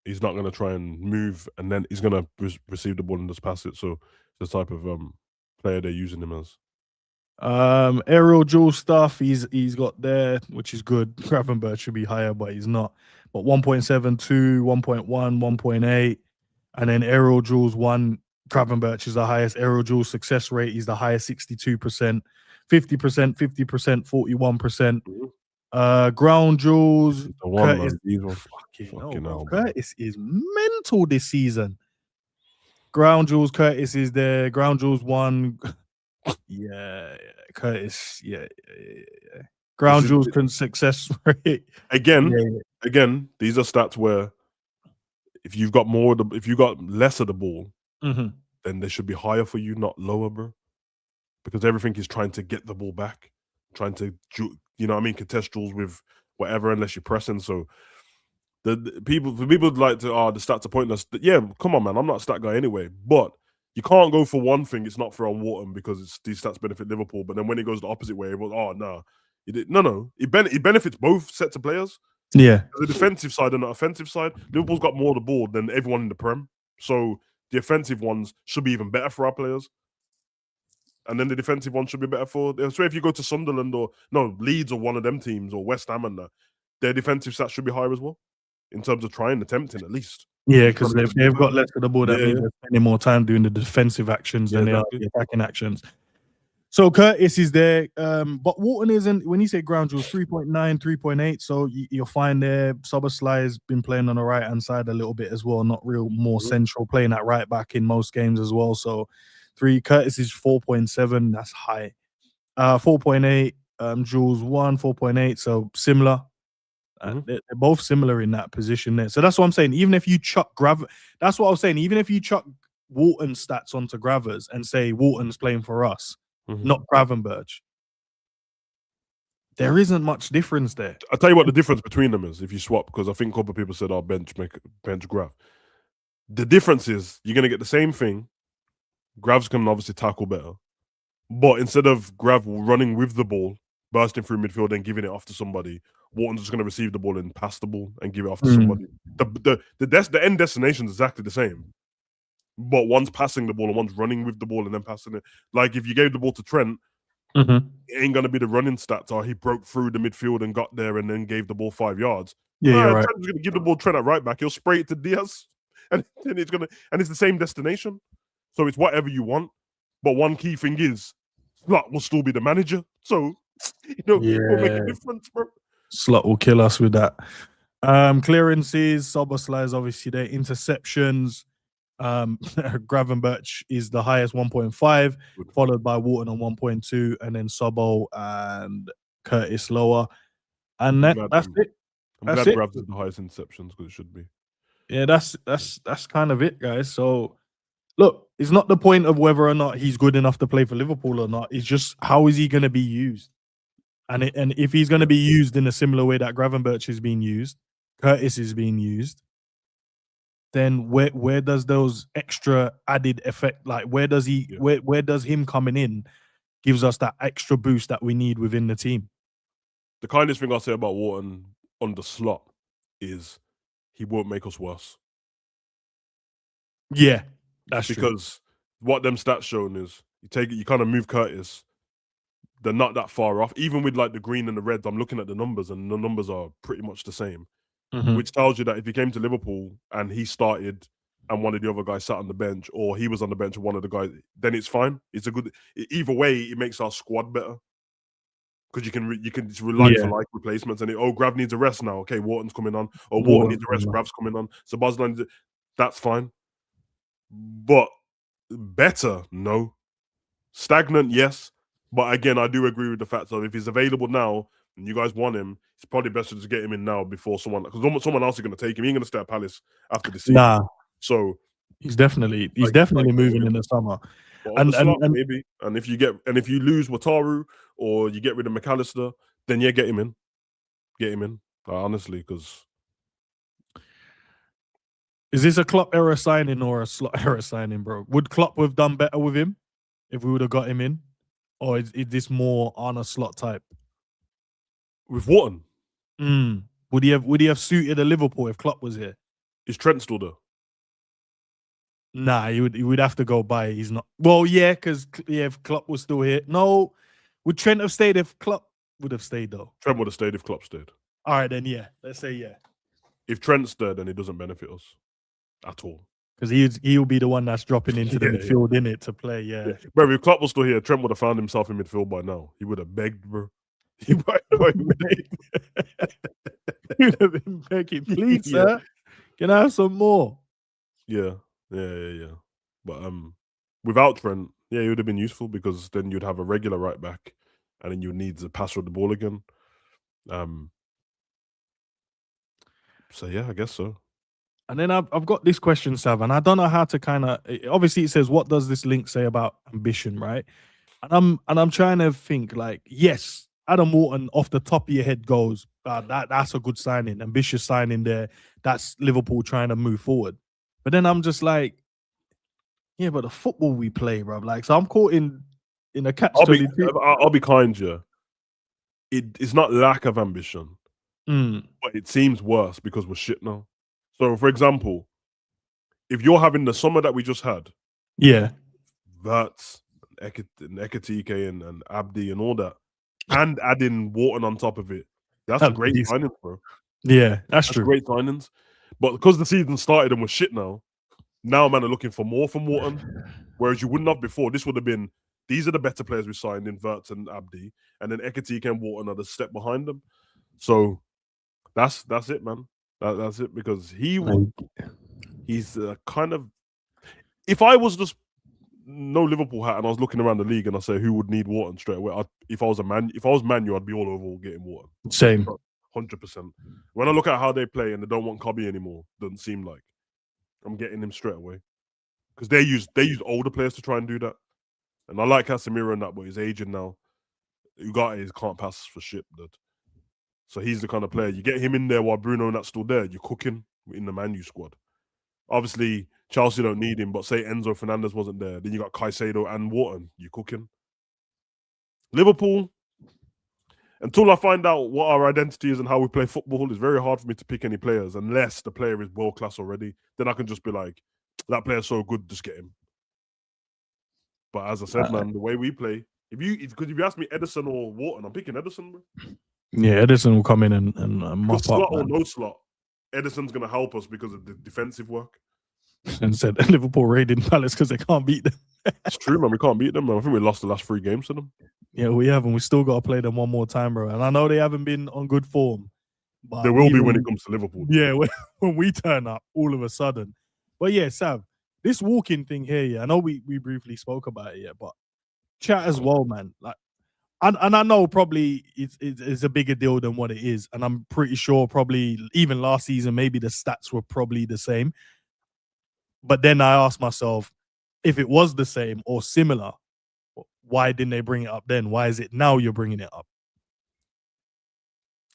He's not going to try and move, and then he's going to receive the ball and just pass it. So the type of player they're using him as. Aerial duel stuff he's got there, which is good. Gravenberch should be higher, but he's not. But 1.72, 1.1, 1.8, and then aerial duels 1. Gravenberch is the highest. Aerial duel success rate is the highest, 62%. 50%, 50%, 41%. Ground duels. Curtis is mental this season. Ground duels, Curtis is there. Ground duels 1. Yeah, Curtis. Yeah. Ground duels success rate. Again, these are stats where if you've got less of the ball, then they should be higher for you, not lower, bro. Because everything is trying to get the ball back, trying to, contest duels with whatever, unless you're pressing. So the people like to, the stats are pointless. Yeah, come on, man. I'm not a stat guy anyway. But you can't go for one thing. It's not fair on Wharton because these stats benefit Liverpool. But then when it goes the opposite way, it was, no. It benefits both sets of players. Yeah. The defensive side and the offensive side, Liverpool's got more of the ball than everyone in the Prem. So the offensive ones should be even better for our players. And then the defensive one should be better for. So if you go to Sunderland or Leeds or one of them teams or West Ham and that, their defensive stats should be higher as well, in terms of attempting at least. Yeah, because they've got less of the ball. That means they're spending more time doing the defensive actions than they are the attacking actions. So Curtis is there, but Wharton isn't. When you say ground duels, 3.9, 3.8. So you'll find there. Soboslai has been playing on the right hand side a little bit as well, not more central, playing at right back in most games as well. So. Curtis is 4.7. That's high. 4.8. Jules 1, 4.8. So similar. They're both similar in that position there. So that's what I'm saying. Even if you chuck that's what I was saying. Even if you chuck Wharton stats onto Gravers and say Wharton's playing for us, not Gravenberch, there isn't much difference there. I'll tell you what the difference between them is if you swap, because I think a couple of people said, bench Grav. The difference is you're going to get the same thing. Grav's can obviously tackle better. But instead of Grav running with the ball, bursting through midfield and giving it off to somebody, Wharton's just going to receive the ball and pass the ball and give it off to somebody. The end destination is exactly the same. But one's passing the ball and one's running with the ball and then passing it. Like if you gave the ball to Trent, it ain't going to be the running stats or he broke through the midfield and got there and then gave the ball 5 yards. Yeah, right. Trent's going to give the ball Trent at right back. He'll spray it to Diaz and then it's the same destination. So it's whatever you want. But one key thing is Slot will still be the manager. So, it will make a difference, bro. Slot will kill us with that. Clearances, Soboslai is obviously there. Interceptions. Gravenberch is the highest, 1.5, followed by Wharton on 1.2, and then Sobo and Curtis lower. And that's it. I'm glad Grav's is the highest interceptions because it should be. Yeah, that's kind of it, guys. So look, it's not the point of whether or not he's good enough to play for Liverpool or not. It's just how is he going to be used? And if he's going to be used in a similar way that Gravenberch is being used, Curtis is being used, then where does those extra added effect, like where does him coming in gives us that extra boost that we need within the team? The kindest thing I'll say about Wharton on the slot is he won't make us worse. Yeah, that's true. Because what them stats shown is you kind of move Curtis, they're not that far off. Even with like the green and the reds, I'm looking at the numbers and the numbers are pretty much the same. Which tells you that if he came to Liverpool and he started and one of the other guys sat on the bench, or he was on the bench and one of the guys, then it's fine. It's a good. Either way, it makes our squad better because you can rely for like replacements. And Grav needs a rest now. Okay, Wharton's coming on, or Wharton needs a rest. Grav's coming on. So Boslan, that's fine. But better, no. Stagnant, yes. But again, I do agree with the fact that if he's available now and you guys want him, it's probably best to just get him in now before someone else is going to take him. He ain't going to stay at Palace after the season. Nah. So he's definitely moving in the summer. And maybe. And if you lose Wataru or you get rid of McAllister, then get him in. Get him in. Honestly, because is this a Klopp era signing or a Slot era signing, bro? Would Klopp have done better with him if we would have got him in? Or is this more Arne Slot type? With Wharton? Would he have suited a Liverpool if Klopp was here? Is Trent still there? Nah, he would have to go by. He's not. Well, yeah, because if Klopp was still here. No, would Trent have stayed if Klopp would have stayed though? Trent would have stayed if Klopp stayed. All right, then let's say. If Trent's there, then it doesn't benefit us at all. Because he'll be the one that's dropping into the midfield in it to play. Yeah. Bro, if Klopp was still here, Trent would have found himself in midfield by now. He would have begged, bro. He would have been begging, please, sir. Can I have some more? Yeah. But without Trent, he would have been useful because then you'd have a regular right back, and then you need to pass with the ball again. So yeah, I guess so. And then I've got this question, Sav, and I don't know how to kind of. Obviously, it says, "What does this link say about ambition?" Right? And I'm trying to think like, yes, Adam Wharton off the top of your head goes, that's a good signing, ambitious signing there. That's Liverpool trying to move forward. But then I'm just like, yeah, but the football we play, bro. Like, so I'm caught in a catch. I'll be kind, yeah. It's not lack of ambition, but it seems worse because we're shit now. So, for example, if you're having the summer that we just had, Verts, Ekatike and Abdi and all that, and adding Wharton on top of it, that's a great signings, bro. Yeah, that's true. Great signings. But because the season started and we're shit now man are looking for more from Wharton, whereas you wouldn't have before. This would have been, these are the better players we signed in Verts and Abdi, and then Ekatike and Wharton are the step behind them. So that's it, man. That's it, because he's kind of, if I was just no Liverpool hat and I was looking around the league and I say who would need Wharton straight away, if I was Manu, I'd be all over getting Wharton. Same. 100%. When I look at how they play and they don't want Cobby anymore, doesn't seem like I'm getting him straight away, because they use older players to try and do that. And I like Casemiro and that, but he's aging now. Ugarte can't pass for shit, dude. So he's the kind of player, you get him in there while Bruno and that's still there, you're cooking in the Man U squad. Obviously, Chelsea don't need him, but say Enzo Fernandez wasn't there, then you got Caicedo and Wharton, you're cooking. Liverpool, until I find out what our identity is and how we play football, it's very hard for me to pick any players unless the player is world class already. Then I can just be like, that player's so good, just get him. But as I said, man, the way we play, if you ask me Ederson or Wharton, I'm picking Ederson, bro. Yeah, Ederson will come in and mop slot up. Or no slot, Ederson's going to help us because of the defensive work. And said Liverpool raiding Palace because they can't beat them. It's true, man. We can't beat them, man. I think we lost the last 3 games to them. Yeah, we have, and we still got to play them one more time, bro. And I know they haven't been on good form. But they will be when it comes to Liverpool. Yeah, when we turn up all of a sudden. But yeah, Sav, this walking thing here, I know we briefly spoke about it, but chat as well, man. Like, and I know probably it's a bigger deal than what it is. And I'm pretty sure probably even last season, maybe the stats were probably the same. But then I asked myself, if it was the same or similar, why didn't they bring it up then? Why is it now you're bringing it up?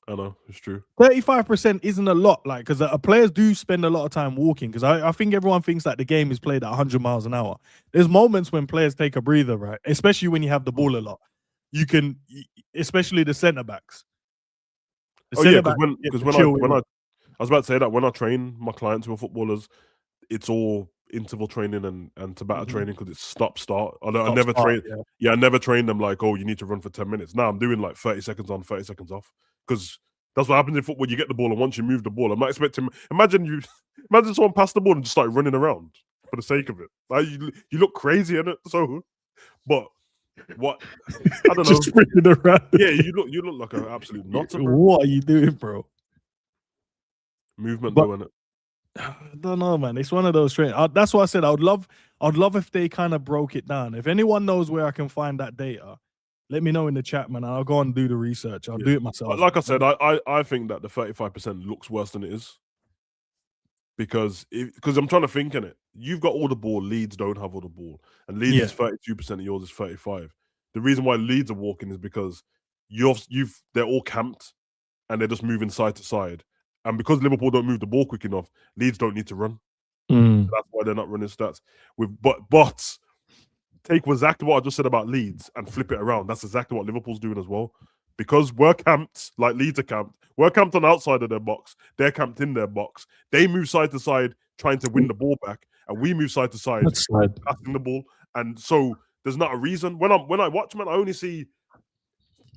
I know, it's true. 35% isn't a lot, like, because players do spend a lot of time walking. Because I think everyone thinks that the game is played at 100 miles an hour. There's moments when players take a breather, right? Especially when you have the ball a lot. You can, especially the centre backs. The Oh yeah, centre back because when I was about to say that when I train my clients who are footballers, it's all interval training and Tabata training because it's stop start. I never train. Yeah, I never train them like, oh, you need to run for 10 minutes. Now I'm doing like 30 seconds on, 30 seconds off because that's what happens in football. You get the ball, and once you move the ball, I'm not expecting. Imagine someone passed the ball and just started running around for the sake of it. Like you look crazy in it. So, but what I don't know. Just running around. Yeah, you look like an absolute nutter, bro. What are you doing, bro? Movement, though, innit? I don't know, man. It's one of those trains. That's why I said I'd love if they kind of broke it down. If anyone knows where I can find that data, let me know in the chat, man. I'll go and do the research. I'll do it myself. Like I said, I think that the 35% looks worse than it is. Because I'm trying to think in it. You've got all the ball, Leeds don't have all the ball. And Leeds is 32% and yours is 35. The reason why Leeds are walking is because they're all camped and they're just moving side to side. And because Liverpool don't move the ball quick enough, Leeds don't need to run. That's why they're not running stats. But take exactly what I just said about Leeds and flip it around. That's exactly what Liverpool's doing as well. Because we're camped, like Leeds are camped. We're camped on the outside of their box. They're camped in their box. They move side to side, trying to win the ball back, and we move side to side, passing the ball. And so there's not a reason. When I watch, man, I only see.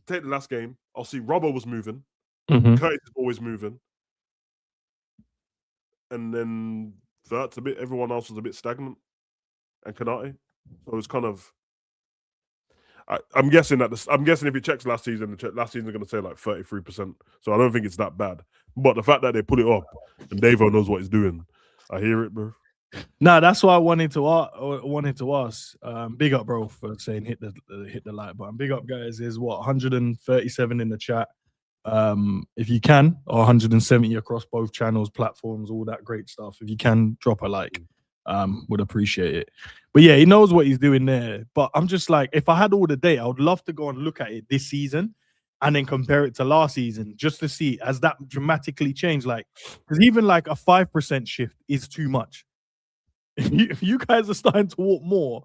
Take the last game. I'll see Robbo was moving. Curtis is always moving. And then that's everyone else was a bit stagnant. And Kanate. So it's kind of. I'm guessing if it checks last season, last season's going to say like 33%. So I don't think it's that bad. But the fact that they put it up and Davo knows what he's doing, I hear it, bro. Nah, that's why I wanted to ask. Big up, bro, for saying hit the like button. Big up, guys. Is what 137 in the chat. If you can, or 170 across both channels, platforms, all that great stuff. If you can, drop a like. Would appreciate it. But yeah, he knows what he's doing there. But I'm just like, if I had all the data, I would love to go and look at it this season and then compare it to last season just to see has that dramatically changed. Like, because even like a 5% shift is too much. If you guys are starting to walk more,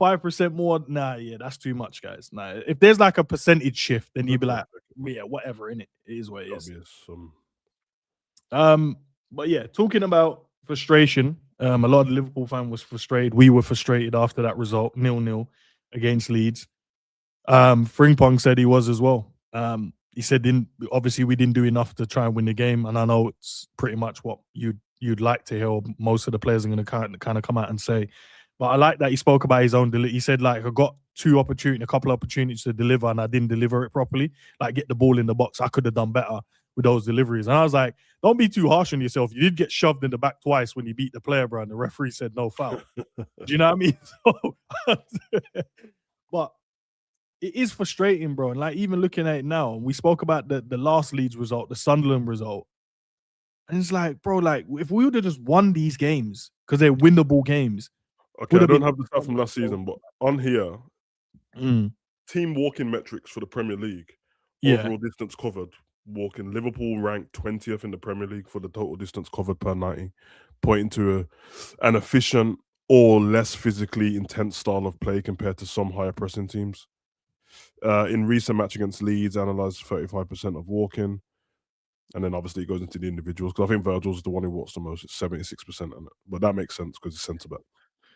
5% more, that's too much, guys. Nah, if there's like a percentage shift, then you'd be like, yeah, whatever, innit? It is what it is. But yeah, talking about frustration, a lot of the Liverpool fan was frustrated. We were frustrated after that result, 0-0 against Leeds. Frimpong said he was as well. He said, obviously we didn't do enough to try and win the game, and I know it's pretty much what you'd like to hear. Or most of the players are going to kind of come out and say. But I like that he spoke about his own. He said, like, I got a couple of opportunities to deliver, and I didn't deliver it properly. Like, get the ball in the box. I could have done better with those deliveries. And I was like, don't be too harsh on yourself. You did get shoved in the back twice when you beat the player, bro, and the referee said no foul. Do you know what I mean? So, but it is frustrating, bro. And like, even looking at it now, we spoke about the last Leeds result, the Sunderland result. And it's like, bro, like, if we would have just won these games, because they're winnable games. Okay, I don't have the stuff from last season, but on here, team walking metrics for the Premier League, overall distance covered, walking. Liverpool ranked 20th in the Premier League for the total distance covered per 90, pointing to an efficient or less physically intense style of play compared to some higher pressing teams. In recent match against Leeds, analysed 35% of walking. And then obviously it goes into the individuals, because I think Virgil's the one who walks the most. It's 76% on it. But that makes sense because it's centre back.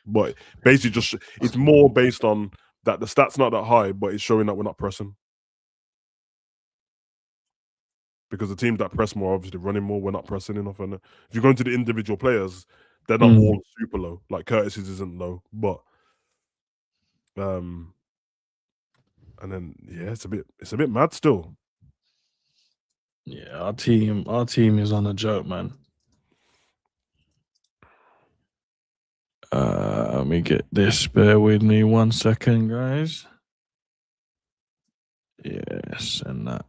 But basically it's more based on that the stats not that high, but it's showing that we're not pressing. Because the teams that press more, obviously running more, we're not pressing enough. And if you go into the individual players, they're not all super low. Like Curtis's isn't low, but and then it's a bit mad still. Yeah, our team is on a joke, man. Let me get this. Bear with me 1 second, guys. Yes, and that.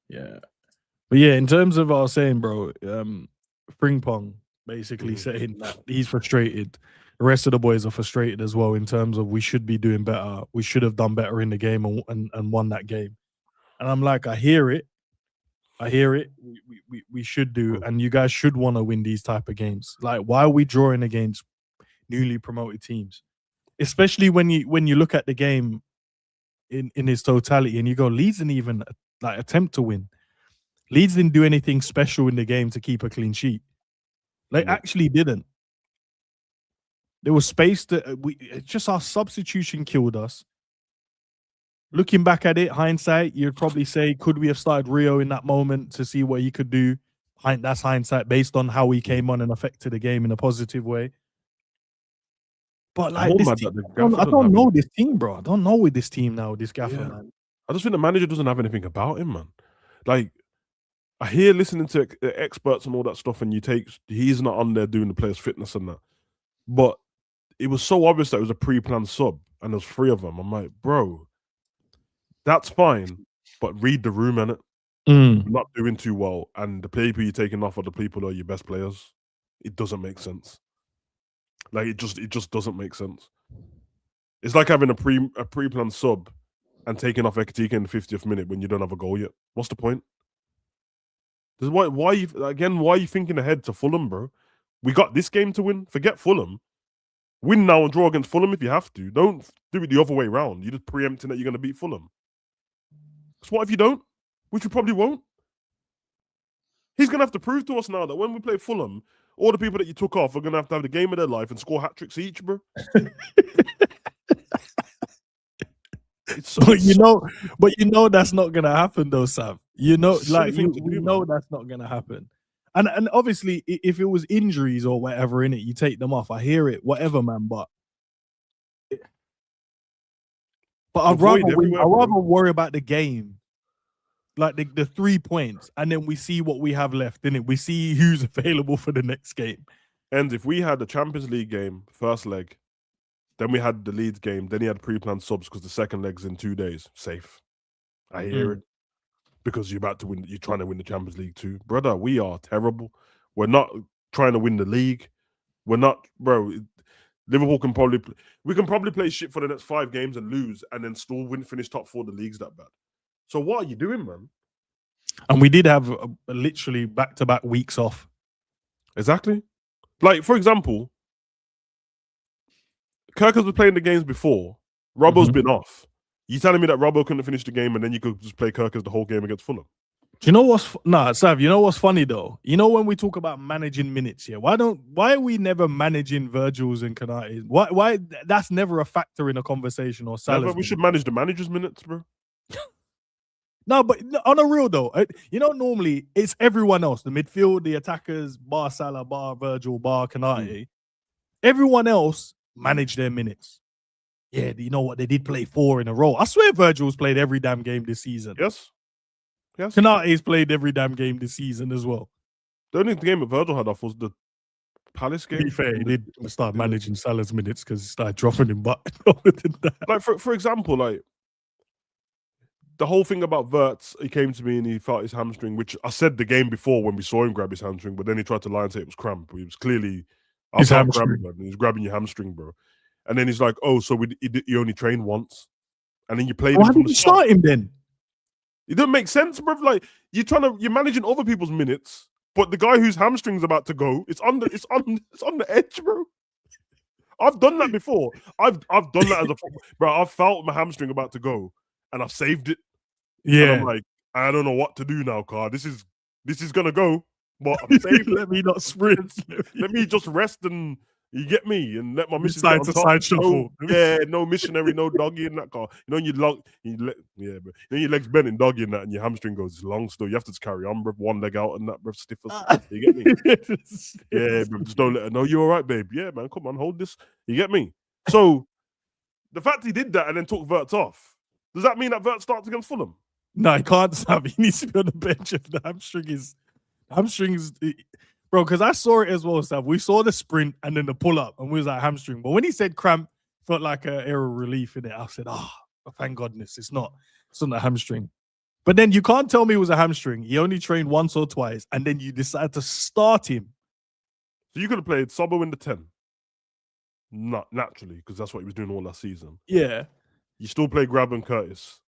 Yeah. But yeah, in terms of what I was saying, bro, Frimpong basically saying that he's frustrated. The rest of the boys are frustrated as well in terms of we should be doing better. We should have done better in the game and won that game. And I'm like, I hear it, I hear it. We should do, and you guys should want to win these type of games. Like, why are we drawing against newly promoted teams? Especially when you look at the game in its totality, and you go, Leeds didn't even like attempt to win. Leeds didn't do anything special in the game to keep a clean sheet. They actually didn't. There was space that just our substitution killed us. Looking back at it, hindsight, you'd probably say, could we have started Rio in that moment to see what he could do? That's hindsight based on how he came on and affected the game in a positive way. But like this team, I don't know this team, bro. I don't know with this team now, this gaffer, man. I just think the manager doesn't have anything about him, man. Like, I hear listening to experts and all that stuff, and he's not on there doing the players' fitness and that. But it was so obvious that it was a pre-planned sub, and there's 3 of them. I'm like, bro, that's fine, but read the room, innit? You're not doing too well, and the people you're taking off are the people who are your best players. It doesn't make sense. Like, it just doesn't make sense. It's like having a pre-planned sub and taking off Ekitike in the 50th minute when you don't have a goal yet. What's the point? Why are you thinking ahead to Fulham, bro? We got this game to win. Forget Fulham. Win now and draw against Fulham if you have to. Don't do it the other way around. You're just preempting that you're going to beat Fulham. So what if you don't? Which you probably won't. He's going to have to prove to us now that when we play Fulham, all the people that you took off are going to have the game of their life and score hat-tricks each, bro. But you know that's not going to happen, though, Sav. You know, like you know that's not going to happen. And obviously, if it was injuries or whatever in it, you take them off. I hear it, whatever, man. But I'd rather worry about the game, like the 3 points, and then we see what we have left in it. We see who's available for the next game. And if we had the Champions League game, first leg, then we had the Leeds game, then he had pre-planned subs because the second leg's in 2 days. Safe. I hear it. Because you're about to win, you're trying to win the Champions League too. Brother, we are terrible. We're not trying to win the league. We're not, bro. Liverpool can probably play shit for the next 5 games and lose and then still finish top 4 of the league's that bad. So what are you doing, man? And we did have literally back-to-back weeks off. Exactly. Like, for example, Kirkers was playing the games before. Robbo's been off. You telling me that Robbo couldn't finish the game and then you could just play Kirkers the whole game against Fulham? Do you know what's Sav, you know what's funny though? You know when we talk about managing minutes here, why are we never managing Virgil's and Kanate? Why that's never a factor in a conversation or Salah's? We should manage the manager's minutes, bro. No, but on a real though, you know, normally it's everyone else, the midfield, the attackers, bar Salah, bar Virgil, bar Kanate. Everyone else manage their minutes. Yeah, you know what? They did play 4 in a row. I swear Virgil's played every damn game this season. Yes. Kanate's played every damn game this season as well. The only game that Virgil had off was the Palace game. To be fair, he did start managing Salah's minutes because he started dropping him. But like for example, like the whole thing about Wirtz, he came to me and he felt his hamstring, which I said the game before when we saw him grab his hamstring, but then he tried to lie and say it was cramp. He was clearly his hamstring. He's grabbing your hamstring, bro. And then he's like, "Oh, so he only trained once," and then you played. Why did you start him then? It doesn't make sense, bro. Like you're managing other people's minutes, but the guy whose hamstring's about to go, it's on the edge, bro. I've done that before. I've done that as a bro. I've felt my hamstring about to go, and I've saved it. Yeah, and I'm like, I don't know what to do now, car. This is gonna go, but I'm saved. Let me not sprint. Let me just rest and. You get me, and let my missus side to side shuffle. No missionary, no doggy in that car. You know, bro. Then your legs bent in doggy in that, and your hamstring goes long still. You have to just carry on, bro. One leg out and that, bro. Stiff as you get me. Yeah, bro. Just don't let her know you're all right, babe. Yeah, man. Come on, hold this. You get me. So the fact he did that and then took Wirtz off, does that mean that Wirtz starts against Fulham? No, he can't. He needs to be on the bench if the hamstring is. Bro, because I saw it as well, Sav. We saw the sprint and then the pull-up, and we was like hamstring. But when he said cramp, felt like an air of relief in it. I said, thank goodness, it's not a hamstring. But then you can't tell me it was a hamstring. He only trained once or twice, and then you decide to start him. So you could have played Sobbo in the 10. Not naturally, because that's what he was doing all last season. Yeah. You still play Grab and Curtis.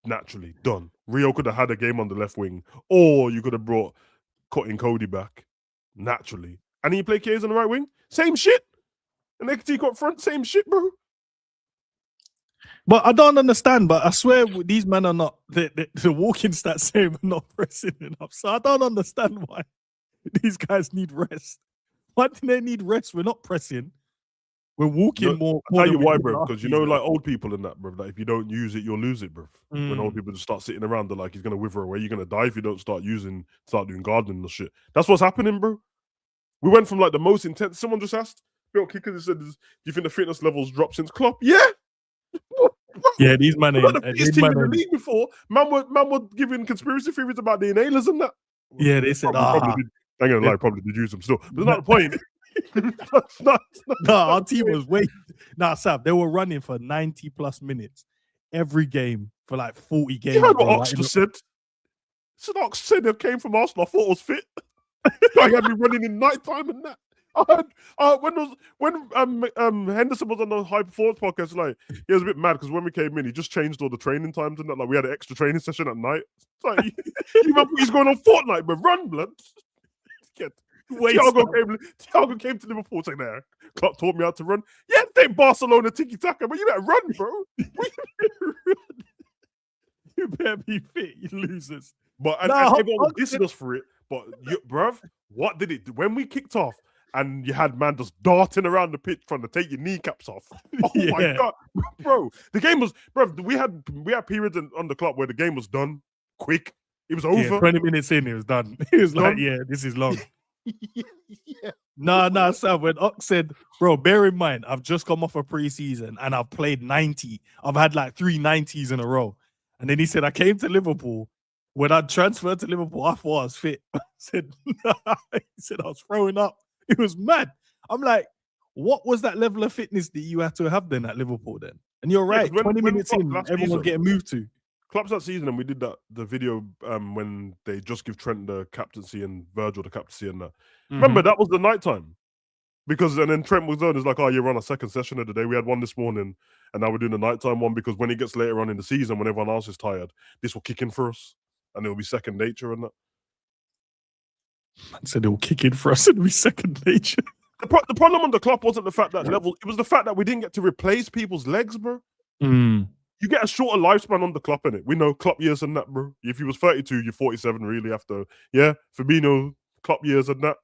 Naturally, done. Rio could have had a game on the left wing, or you could have brought Cutting Cody back. Naturally. And he played Kayes on the right wing. Same shit. And XT got front, same shit, bro. But I don't understand. But I swear these men are not the walking stats say we're not pressing enough. So I don't understand why these guys need rest. Why do they need rest? We're not pressing. We're walking more. I'll tell you why, bro. Because you know, like old people in that, bro. Like if you don't use it, you'll lose it, bro. When old people just start sitting around, they're like, he's gonna wither away. You're gonna die if you don't start doing gardening and shit. That's what's happening, bro. We went from like the most intense. Someone just asked, Bill Kicker said, "Do you think the fitness levels dropped since Klopp?" Yeah. Yeah, these men ain't the fittest team in the league before. Man were giving conspiracy theories about the inhalers and that. Yeah, they said, I'm gonna lie, probably did use them still. But that's not the point. That's not no, our team was way. Nah, Sav, they were running for 90 plus minutes every game for like 40 games. You heard what Ox just said? Ox said they came from Arsenal. I thought it was fit. I had me running in night time and that. I heard when Henderson was on the High Performance podcast, like he was a bit mad because when we came in, he just changed all the training times and that. Like we had an extra training session at night. It's like you remember he's going on Fortnite, but run, blood. Thiago came to Liverpool saying, "Nah, Klopp taught me how to run." Yeah, they Barcelona tiki taka, but you better run, bro. You better be fit, you losers. But and everyone was dissing us for it. But bruv, what did it do when we kicked off? And you had man just darting around the pitch trying to take your kneecaps off. Oh my god, bro! The game was, bro. We had periods on the clock where the game was done quick. It was over. Yeah, 20 minutes in, it was done. It was like, yeah, this is long. Yeah. Nah, Sam. When Ox said, bro, bear in mind, I've just come off a preseason and I've played 90. I've had like 3 90s in a row. And then he said, I came to Liverpool. When I transferred to Liverpool, I thought I was fit. I said, nah. He said, I was throwing up. It was mad. I'm like, what was that level of fitness that you had to have then at Liverpool then? And you're right, 20 minutes in, everyone was getting moved to. Klopp's that season, and we did the video when they just give Trent the captaincy and Virgil the captaincy and that. Remember, that was the night time. And then Trent was on, it's like, oh, you're on a second session of the day. We had one this morning, and now we're doing the nighttime one because when it gets later on in the season, when everyone else is tired, this will kick in for us, and it will be second nature and that. Man said it will kick in for us and be second nature. The problem on the Klopp wasn't the fact that level, it was the fact that we didn't get to replace people's legs, bro. You get a shorter lifespan on the Klopp, innit? We know Klopp years and that, bro. If he was 32, you're 47 really after. Yeah, Fabinho, Klopp years and that.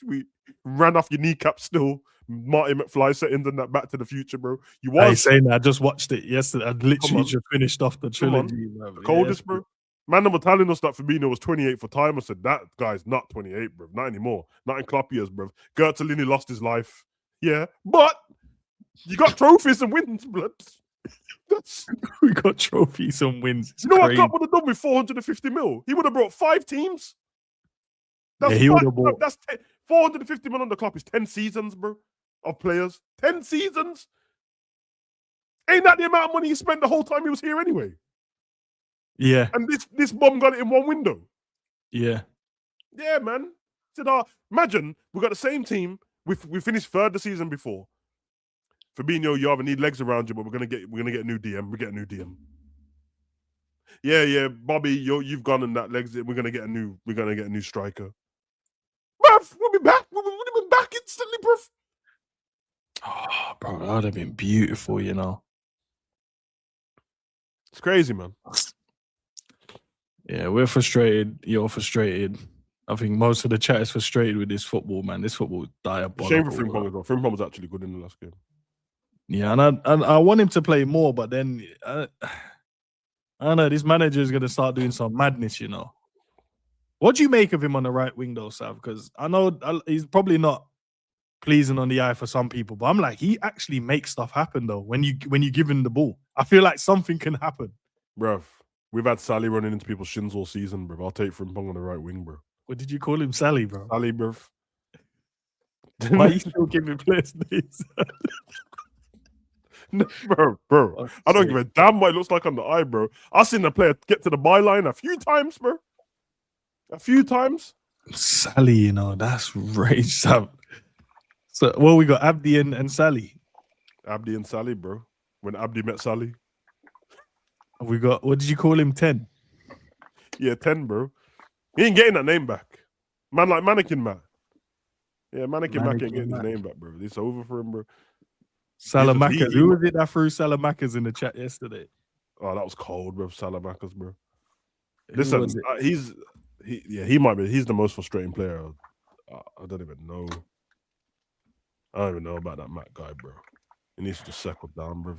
We ran off your kneecap still. Marty McFly settings and that Back to the Future, bro. You was. I ain't saying that. I just watched it yesterday. I literally just finished off the trilogy. The coldest, bro. Man, they were telling us that Fabinho was 28 for time. I said, that guy's not 28, bro. Not anymore. Not in Klopp years, bro. Gertolini lost his life. Yeah, but you got trophies and wins, blood. We got trophies and wins. You know what Klopp would have done with 450 mil? He would have brought 5 teams. That's he would have bought. That's 450 mil on the Klopp is 10 seasons, bro, of players. 10 seasons. Ain't that the amount of money he spent the whole time he was here anyway? Yeah. And this bomb got it in one window. Yeah. Yeah, man. Said, imagine we got the same team. We finished third the season before. Fabinho, you either need legs around you, but we're gonna get a new DM. We get a new DM. Yeah, Bobby, you've gone in that legs. We're gonna get a new striker. Bruv, we'll be back. We'll be back instantly, bruv. Oh, bro, that would have been beautiful, you know. It's crazy, man. Yeah, we're frustrated. You're frustrated. I think most of the chat is frustrated with this football, man. This football is diabolical. Shame for Frimpong as well. Frimpong was actually good in the last game. Yeah, and I want him to play more, but then I don't know. This manager is going to start doing some madness, you know. What do you make of him on the right wing, though, Sav? Because I know he's probably not pleasing on the eye for some people, but I'm like, he actually makes stuff happen, though. When you give him the ball, I feel like something can happen, bruv. We've had Sally running into people's shins all season, bruv. I'll take Frimpong on the right wing, bro. What did you call him, Sally, bro? Sally, bruv. Why are you still giving players names? No, bro. I don't give a damn what it looks like on the eye, bro. I've seen the player get to the byline a few times, bro. A few times. Sally, you know, that's rage, Sam. So, well, we got Abdi and Sally. Abdi and Sally, bro. When Abdi met Sally. We got, what did you call him? 10. Yeah, 10, bro. He ain't getting that name back. Man, like Mannequin Matt. Yeah, Mannequin Matt ain't getting his name back, bro. It's over for him, bro. Salamakas. Who was it that threw Salamakas in the chat yesterday? Oh, that was cold, bro. Salamakas, bro. Listen, he might be. He's the most frustrating player. I don't even know. I don't even know about that Matt guy, bro. He needs to just settle down, bro.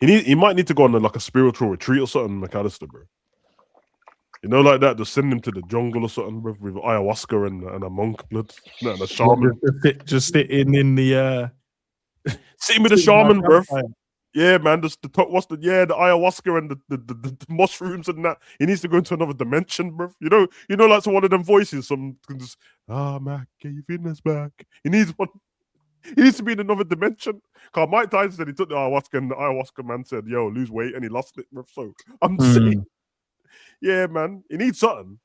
He might need to go on like a spiritual retreat or something, McAllister, bro. You know, like that. Just send him to the jungle or something, bro, with ayahuasca and a monk blood, and a shaman. Just sitting in the sitting with a shaman, bro. Yeah, man. The ayahuasca and the mushrooms and that. He needs to go into another dimension, bro. You know, like one of them voices. Some can just Mac, get your fitness back. He needs one. He needs to be in another dimension. Cause Mike Tyson said he took the ayahuasca, and the ayahuasca man said, "Yo, lose weight," and he lost it, bro. So I'm saying, yeah, man, he needs something.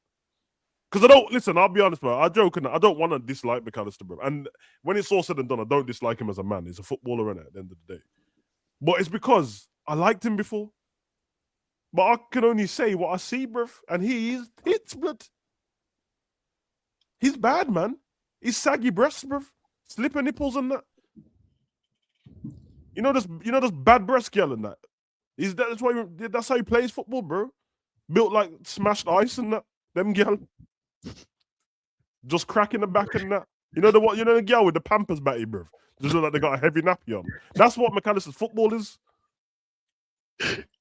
Because I'll be honest, bro. I joke and I don't want to dislike McAllister, bro. And when it's all said and done, I don't dislike him as a man. He's a footballer, innit, at the end of the day. But it's because I liked him before. But I can only say what I see, bro. And he's hits, blood. He's bad, man. He's saggy breasts, bro. Slipper nipples and that. You know this bad breast girl and that. That's how he plays football, bro. Built like smashed ice and that. Them girl. Just cracking the back and that. You know the girl with the Pampers batty, bro. Just look like they got a heavy nappy on. That's what McAllister's football is.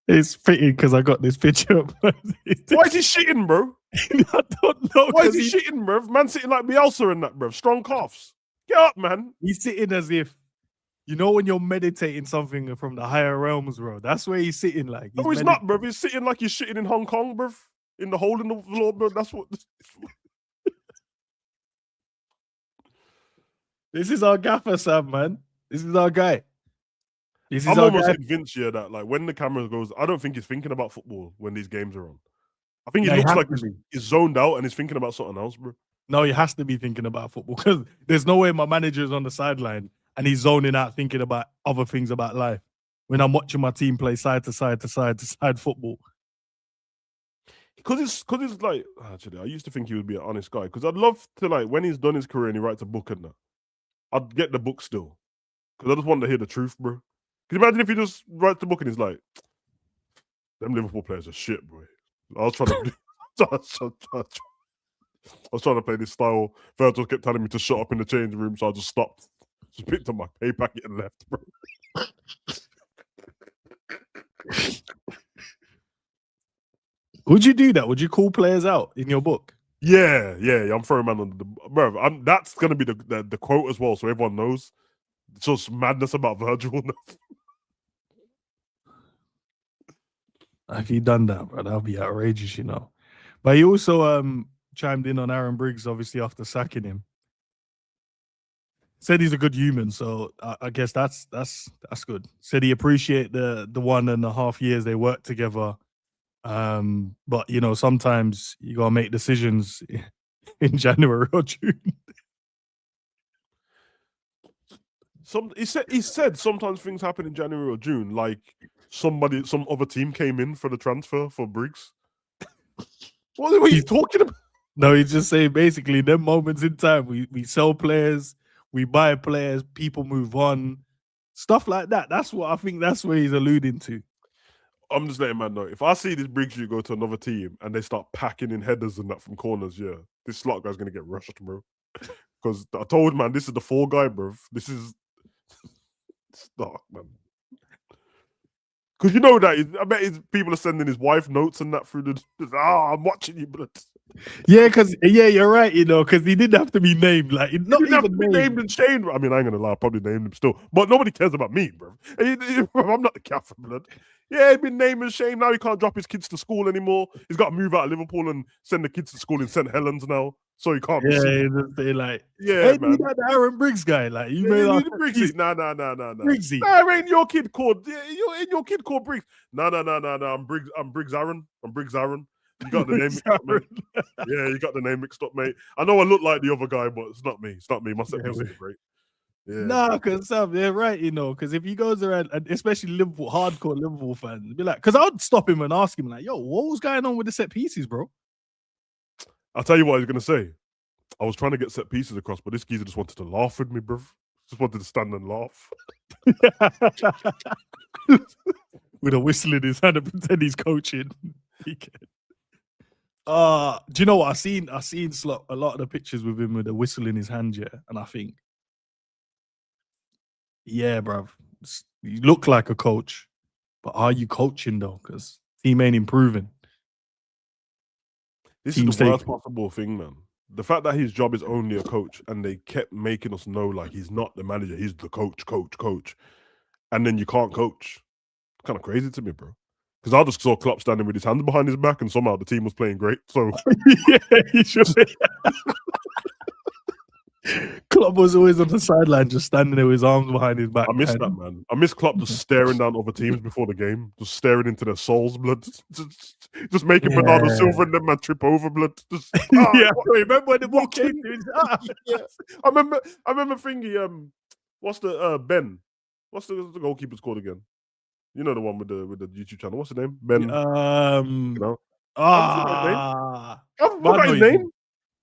It's fitting because I got this picture up. Why is he shitting, bro? I don't know. Why is he shitting, bro? Man sitting like Bielsa and that, bro. Strong calves. Get up, man. He's sitting as if, you know, when you're meditating something from the higher realms, bro. That's where he's sitting like. No, he's not, bro. He's sitting like he's shitting in Hong Kong, bro. In the hole in the floor, bro. That's what. This is our gaffer, Sam, man. This is our guy. I'm almost convinced, yeah, that like when the camera goes, I don't think he's thinking about football when these games are on. I think he looks like he's zoned out and he's thinking about something else, bro. No, he has to be thinking about football because there's no way my manager is on the sideline and he's zoning out thinking about other things about life when I'm watching my team play side to side to side to side football. Because it's like, actually, I used to think he would be an honest guy because I'd love to, like, when he's done his career and he writes a book and that, I'd get the book still because I just want to hear the truth, bro. Can you imagine if he just writes the book and he's like, them Liverpool players are shit, bro. I was trying to play this style. Virgil kept telling me to shut up in the changing room, so I just stopped. Just picked up my pay packet and left, bro. Would you do that? Would you call players out in your book? Yeah. I'm throwing man on the bro. That's gonna be the quote as well, so everyone knows. It's just madness about Virgil. If he done that, bro, that'd be outrageous, you know. But he also chimed in on Aaron Briggs, obviously after sacking him. Said he's a good human, so I guess that's good. Said he appreciate the 1.5 years they worked together. But you know, sometimes you gotta make decisions in January or June. He said sometimes things happen in January or June, like some other team came in for the transfer for Briggs. What are you talking about? No, he's just saying basically them moments in time we sell players, we buy players, people move on, stuff like that. That's what I think. That's where he's alluding to. I'm just letting man know. If I see this Briggs you go to another team and they start packing in headers and that from corners, yeah, this Slot guy's gonna get rushed, bro. Because I told man, this is the fall guy, bro. This is dark, man. Because you know that I bet people are sending his wife notes and that through the. I'm watching you, blood. Yeah, you're right. You know, because he didn't have to be named. Like, not even have to be named and Shane. I mean, I ain't gonna lie, I probably named him still, but nobody cares about me, bro. I'm not the Gaffer, blood. Yeah, he's been named and Shane. Now he can't drop his kids to school anymore. He's got to move out of Liverpool and send the kids to school in St. Helens now, so he can't. Yeah, they like, yeah, hey, man. You got the Aaron Briggs guy, like you made like Briggsy. Nah. Briggsy. Nah, ain't your kid called? Ain't your kid called Briggs? No. I'm Briggs Aaron. I'm Briggs Aaron. You got the name mixed up, mate. Yeah, you got the name mixed up, mate. I know I look like the other guy, but it's not me. It's not me. My set is great. Yeah. Nah, because they're right, you know. Because if he goes around, and especially Liverpool, hardcore Liverpool fans, be like, because I'd stop him and ask him, like, "Yo, what was going on with the set pieces, bro?" I'll tell you what he's gonna say. I was trying to get set pieces across, but this geezer just wanted to laugh with me, bro. Just wanted to stand and laugh. With a whistle in his hand and pretend he's coaching. Do you know what? I seen Slot a lot of the pictures with him with a whistle in his hand, yeah. And I think, yeah, bruv, you look like a coach, but are you coaching though? Because team ain't improving. This Team is the worst safe. possible thing, man. The fact that his job is only a coach, and they kept making us know like he's not the manager, he's the coach, and then you can't coach. Kind of crazy to me, bro. Because I just saw Klopp standing with his hands behind his back, and somehow the team was playing great. So Yeah, he should be. Klopp was always on the sideline, just standing there with his arms behind his back. I miss that, man. I miss Klopp just staring down other teams before the game, just staring into their souls, blood, just making Bernardo Silva and them man trip over, blood. Just, yeah, remember when the ball came to his yeah. I remember thingy. What's the Ben? What's the goalkeeper's called again? You know the one with the YouTube channel. What's his name? Ben. You know? I forgot his name.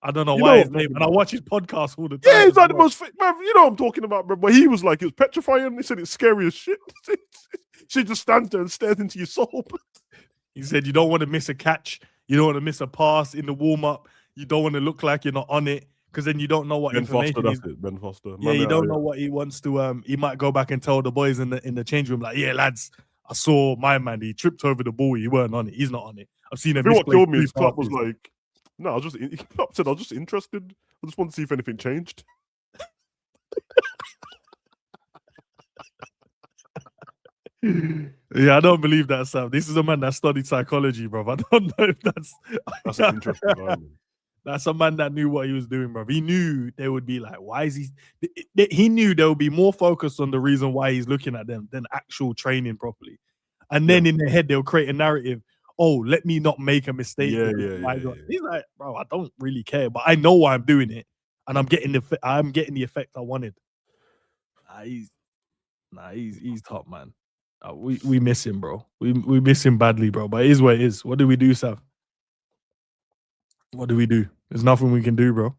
I don't know why his name, and I watch his podcast all the time. Yeah, he's like the most fit, man. You know what I'm talking about, bro. But he was like, it was petrifying. He said it's scary as shit. She just stands there and stares into your soul. He said you don't want to miss a catch, you don't want to miss a pass in the warm up, you don't want to look like you're not on it, because then you don't know what information. Ben Foster. Yeah, you don't know what he wants to. He might go back and tell the boys in the change room, like, yeah, lads, I saw my man. He tripped over the ball. He weren't on it. He's not on it. I've seen him. What killed me is Klopp was like, no, I was just interested. I just want to see if anything changed. Yeah, I don't believe that, Sam. This is a man that studied psychology, bro. I don't know if that's an interesting guy. That's a man that knew what he was doing, bro. He knew they would be like, why is he? He knew they would be more focused on the reason why he's looking at them than actual training properly. And then in their head, they'll create a narrative. Oh, let me not make a mistake. Yeah. He's like, bro, I don't really care, but I know why I'm doing it, and I'm getting the effect I wanted. He's top, man. We miss him, bro. We miss him badly, bro. But it is what it is. What do we do, Sav? What do we do? There's nothing we can do, bro.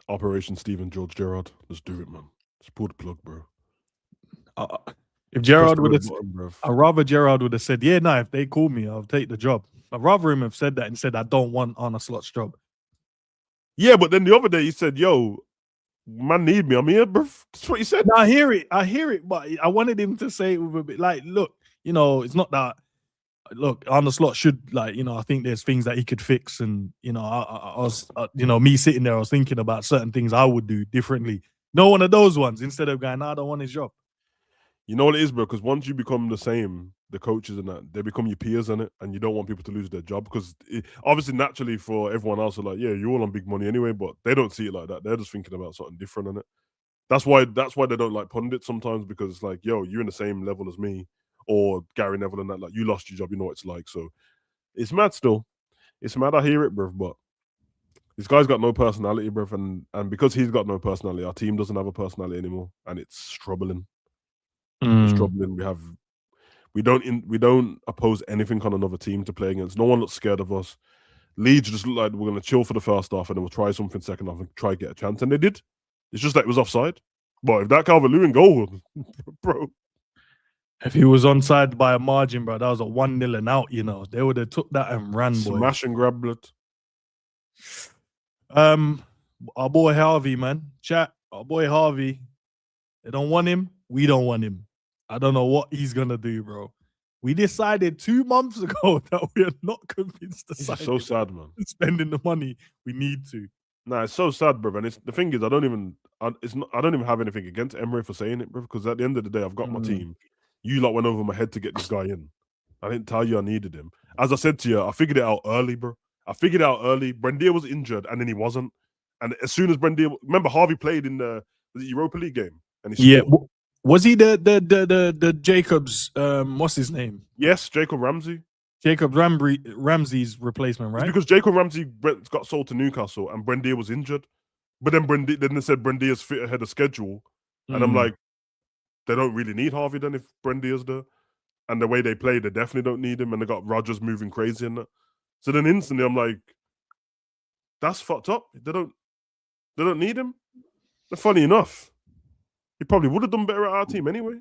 Operation Steven George Gerrard. Let's do it, man. Let's pull the plug, bro. If Gerrard would have, I'd rather Gerrard would have said, yeah, nah, if they call me, I'll take the job. I'd rather him have said that and said, I don't want Arne Slot's job. Yeah, but then the other day he said, yo, man need me. I'm here, bro. That's what he said. No, I hear it, but I wanted him to say it with a bit like, look, you know, it's not that. Look, Arne Slot should, like, you know, I think there's things that he could fix, and you know, I was, you know, me sitting there, I was thinking about certain things I would do differently. No one of those ones. Instead of going, I don't want his job. You know what it is, bro? Because once you become the same, the coaches and that, they become your peers in it, and you don't want people to lose their job, because obviously, naturally, for everyone else, are like, yeah, you're all on big money anyway, but they don't see it like that. They're just thinking about something different in it. That's why they don't like pundits sometimes, because it's like, yo, you're in the same level as me, or Gary Neville and that. Like, you lost your job, you know what it's like. So it's mad still. It's mad. I hear it, bro. But this guy's got no personality, bro, and because he's got no personality, our team doesn't have a personality anymore, and it's troubling. It's troubling. We don't oppose anything on another team to play against. No one looks scared of us. Leeds just look like we're gonna chill for the first half and then we'll try something second half and try get a chance. And they did. It's just that it was offside. But if that Calvert-Lewin goal, bro. If he was onside by a margin, bro, that was a 1-0 and out, you know. They would have took that and ran, boy. Smash and grab, blood. Our boy Harvey, man. Chat, our boy Harvey. They don't want him. We don't want him. I don't know what he's gonna do, bro. We decided 2 months ago that we are not convinced to sign. It's so sad, man. Spending the money we need to. Nah, it's so sad, bro. And the thing is, I don't even have anything against Emery for saying it, bro. Because at the end of the day, I've got my team. You lot went over my head to get this guy in. I didn't tell you I needed him. As I said to you, I figured it out early, bro. I figured it out early. Brendier was injured, and then he wasn't. And as soon as Brendier, remember Harvey played in the Europa League game, and he scored. Was he the Jacobs? What's his name? Yes, Jacob Ramsey. Jacob Ramsey's replacement, right? It's because Jacob Ramsey got sold to Newcastle, and Brendier was injured. But then they said Buendia's fit ahead of schedule, and I'm like, they don't really need Harvey then if Buendia's there, and the way they play, they definitely don't need him, and they got Rodgers moving crazy in that. So then instantly, I'm like, that's fucked up. They don't need him. But funny enough, he probably would have done better at our team anyway.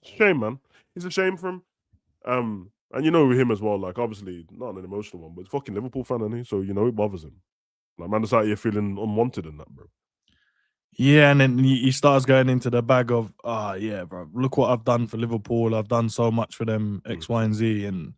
Shame, man. It's a shame for him. And you know him as well, like obviously not an emotional one, but he's fucking Liverpool fan, isn't he? So you know it bothers him. Like man, it's out here feeling unwanted in that, bro. Yeah, and then he starts going into the bag of, yeah, bro, look what I've done for Liverpool. I've done so much for them, X, Y, and Z. And